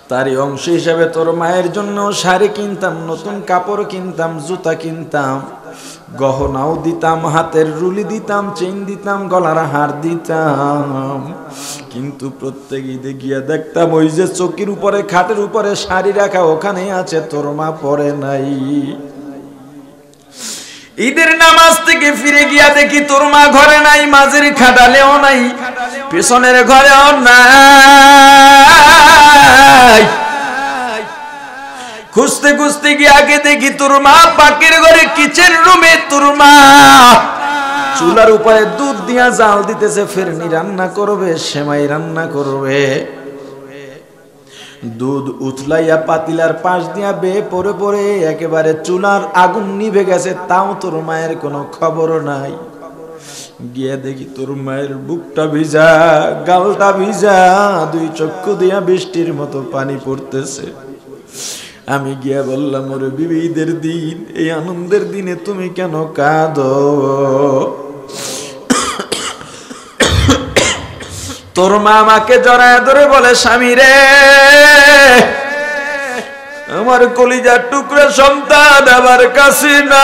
তারই অংশ হিসেবে তোর মায়ের জন্য শাড়ি কিনতাম, নতুন কাপড় কিনতাম, জুতা কিনতাম। গহনাও দিতাম, হাতের রুলি দিতাম, চেইন দিতাম, গলার হার দিতাম। কিন্তু প্রত্যেক ঈদে গিয়া দেখতাম ওই যে চৌকির উপরে খাটের উপরে শাড়ি রাখা ওখানে আছে, তোর মা পরে নাই। ঈদের নামাজ থেকে ফিরে গিয়া দেখি তোর মা ঘরে নাই, মাঝের খাটালেও নাই, পেছনের ঘরেও নাই। খুঁজতে খুঁজতে গিয়ে আগে দেখি তোর মা পাকের ঘরে কিচেন রুমে তোর মা চুলার উপরে দুধ দিয়া জাল দিতেছে, ফেরনি রান্না করবে, সেমাই রান্না করবে। দুধ উথলাইয়া পাতিলার পাশ দিয়া বেয়ে পড়ে পড়ে একেবারে চুলার আগুন নিভে গেছে, তাও তোর মায়ের কোনো খবর নাই। গিয়া দেখি তোর মায়ের বুকটা ভিজা, গালটা ভিজা, দুই চক্ষু দিয়া বৃষ্টির মতো পানি পড়তেছে। আমি গিয়া বললাম, ওরে বিবি, ঈদের দিন, এই আনন্দের দিনে তুমি কেন কাঁদো? তোর মা আমাকে জড়ায় ধরে বলে, স্বামী রে, আমার কলিজার টুকরা সন্তান আমার কাছে নাই,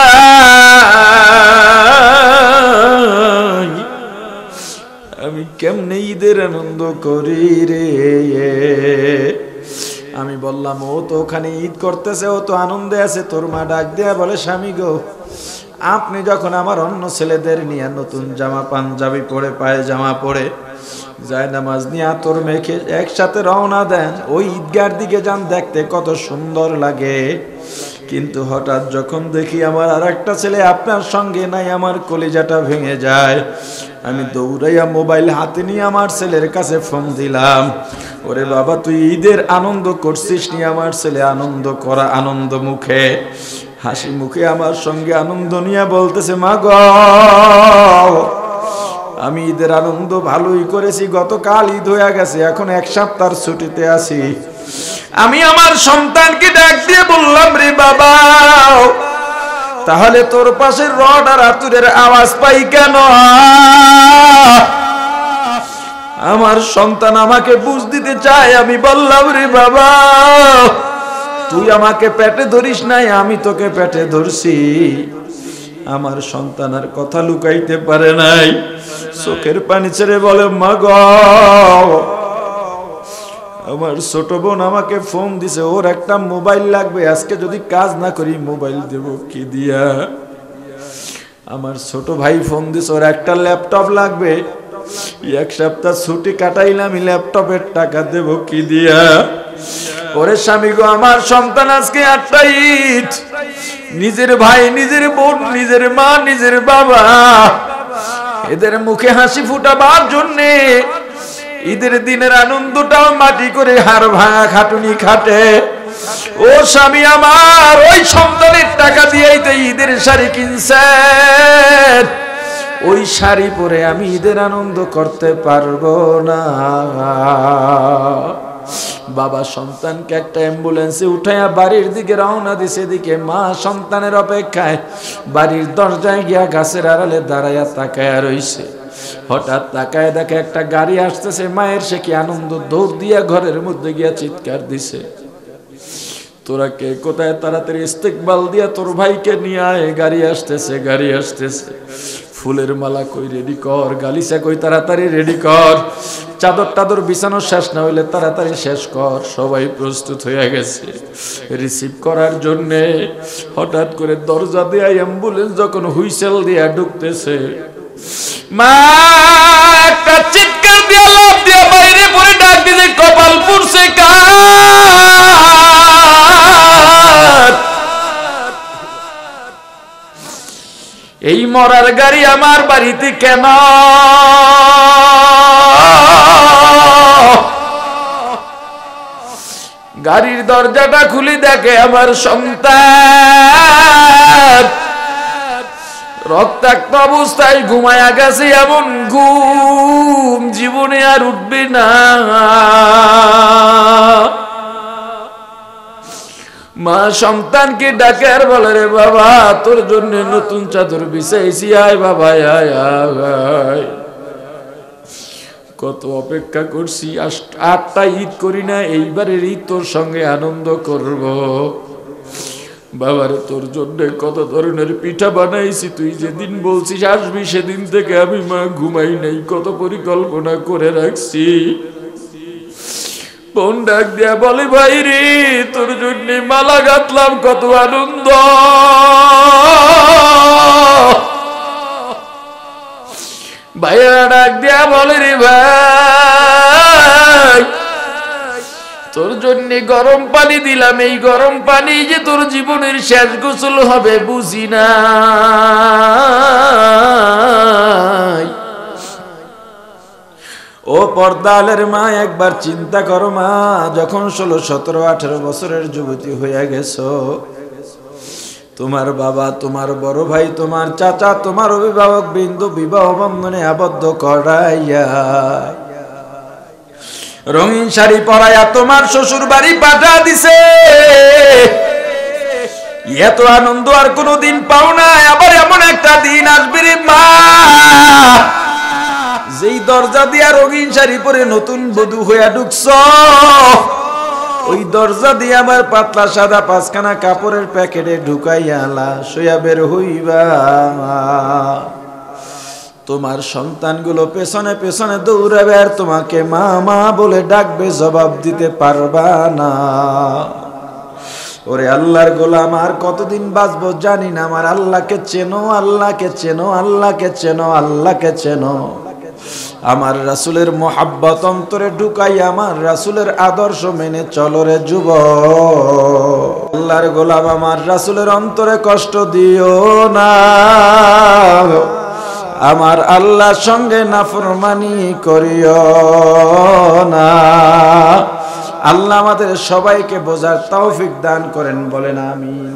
আমি কেমনে ঈদের আনন্দ করি রে। আমি বললাম, ও তো ওখানে ঈদ করতেছে, ও তো আনন্দে আছে। তোর মা ডাক দেয়া বলে, স্বামী গো, আপনি যখন আমার অন্য ছেলেদের নিয়ে নতুন জামা পাঞ্জাবি পরে, পায়ে জামা পরে, যায় নামাজ নিয়ে আতর মেখে একসাথে রওনা দেন, ওই ঈদগার দিকে যান, দেখতে কত সুন্দর লাগে। কিন্তু হঠাৎ যখন দেখি আমার আর একটা ছেলে আপনার সঙ্গে নাই, আমার কলিজাটা ভেঙে যায়। আমি দৌড়াইয়া মোবাইল হাতে নিয়ে আমার ছেলের কাছে ফোন দিলাম, ওরে বাবা, তুই ঈদের আনন্দ করছিস নি? আমার ছেলে আনন্দ করা, আনন্দ মুখে, হাসি মুখে আমার সঙ্গে আনন্দ নিয়ে বলতেছে, মা গো, আমি ঈদের আনন্দ ভালোই করেছি, গতকাল ঈদ হয়ে গেছে, এখন এক সপ্তাহের ছুটিতে আছি। আমি আমার সন্তানকে ডাক দিয়ে বললাম, রে বাবা, তাহলে তোর পাশে রড আর আতুরের আওয়াজ পাই কেন? আমার সন্তান আমাকে বুঝ দিতে চায়। আমি বললাম, রে বাবা, তুই আমাকে পেটে ধরিস নাই, আমি তোকে পেটে ধরছি। আমার সন্তান আর কথা লুকাইতে পারে নাই, চোখের পানি ছেড়ে বলে, মা গো, আমার ছোট বোন আমাকে ফোন দিছে, ওর একটা মোবাইল লাগবে, আজকে যদি কাজ না করি মোবাইল দেব কি দিয়া? আমার ছোট ভাই ফোন দিছে, ওর একটা ল্যাপটপ লাগবে, এক সপ্তাহ ছুটি কাটাইলাম, ল্যাপটপের টাকা দেব কি দিয়া? ওরে স্বামী গো, আমার সন্তান আজকে 8টা ঈদ, নিজের ভাই, নিজের বোন, নিজের মা, নিজের বাবা, এদের মুখে হাসি ফুটাবার জন্যে ঈদের দিনের আনন্দটাও মাটি করে হাড় ভাঙা খাটুনি খাটে। ও স্বামী আমার, ওই সন্তানের টাকা দিয়েই তো ঈদের শাড়ি কিনছেন, ওই শাড়ি পরে আমি ঈদের আনন্দ করতে পারবো না। বাবা সন্তানকে একটা অ্যাম্বুলেন্সে উঠাইয়া বাড়ির দিকে রওনা দিছে, দিকে মা সন্তানের অপেক্ষায় বাড়ির দরজায় গিয়া গাছের আড়ালে দাঁড়াইয়া তাকায়া রইছে। হঠাৎ তাকায় দেখে একটা গাড়ি আসতেছে, মায়ের সে কি আনন্দ, দৌড় দিয়া ঘরের মধ্যে গিয়া চিৎকার দিছে, তোরা কে কোথায়? তাড়াতাড়ি ইস্তেকবাল দিয়া তোর ভাইকে নিয়ে আয়, গাড়ি আসতেছে, গাড়ি আসতেছে। ফুলের মালা কই রেডি কর, গালিচা কই তাড়াতাড়ি রেডি কর, চাদর টাদর বিছানো শেষ না হইলে তাড়াতাড়ি শেষ কর। সবাই প্রস্তুত হয়ে গেছে রিসিভ করার জন্যে। হঠাৎ করে দরজা দিয়া অ্যাম্বুলেন্স যখন হুইসেল দিয়া ঢুকতেছে, মা একটা চিৎকার দিয়া লাফ দিয়া বাইরে পড়ে ডাক দিতে, কপাল পুড়ছে কার? এই মরার গাড়ি আমার বাড়িতে কেন? গাড়ির দরজাটা খুলে দেখে আমার সন্তান রক্তাক্ত অবস্থায় ঘুমায়া গেছে। এমন ঘুম জীবনে আর উঠবে না। মা সন্তানকে ডাকে আর বলে, রে বাবা, তোর জন্য নতুন চাদর বিছাইছি, আয় বাবা, আয় আয়। কত অপেক্ষা করছি, 8টা ঈদ করি না, এইবারের ঈদ তোর সঙ্গে আনন্দ করব। বাবারে তোর জন্য কত ধরনের পিঠা বানাইছি, তুই যেদিন বলছিস আসবি সেদিন থেকে আমি মা ঘুমাই নাই, কত পরিকল্পনা করে রাখছি। বোন ডাক দিয়া বলে ভাই রে তোর জন্য মালা গাঁথলাম, কত আনন্দ। ভাইয়া ডাক দিয়া বলে রে ভাই তোর জন্য গরম পানি দিলাম, এই গরম পানি যে তোর জীবনের শেষ গোসল হবে বুঝি না। ও পর্দালের মা, একবার চিন্তা করো মা, যখন 16, 17, 18 বছরের যুবতী হইয়া গেছো, তোমার বাবা, তোমার বড় ভাই, তোমার চাচা, তোমার অভিভাবক বিন্দু বিবাহ বন্ধনে আবদ্ধ করাইয়া রঙিন শাড়ি পরাইয়া তোমার শ্বশুর বাড়ি পাঠা দিছে। এত আনন্দ আর কোনদিন পাও না। আবার এমন একটা দিন আসবে রে মা, যেই দরজা দিয়া রঙিন শাড়ি পরে নতুন বধূ হইয়া ঢুকছ, ওই দরজা দিয়ে আবার পাতলা সাদা 5খানা কাপড়ের প্যাকেটে ঢুকাইয়া লাশ হইয়া বের হইবা। তোমার সন্তানগুলো পেছনে পেছনে দৌড়াবে আর তোমাকে মা মা বলে ডাকবে, জবাব দিতে পারবা না। ওরে আল্লাহর গোলাম, আর কতদিন বাঁচবো জানি না। আমার আল্লাহকে চেনো, আল্লাহকে চেনো, আল্লাহকে চেনো, আল্লাহকে চেনো। আমার রাসূলের মোহাব্বত অন্তরে ঢুকাই, আমার রাসূলের আদর্শ মেনে চলো রে যুবক। আল্লাহর গোলাম, আমার রাসূলের অন্তরে কষ্ট দিও না। আমার আল্লাহর সঙ্গে নাফরমানি করিও না। আল্লাহ আমাদের সবাইকে বোঝার তৌফিক দান করেন, বলেন আমিন।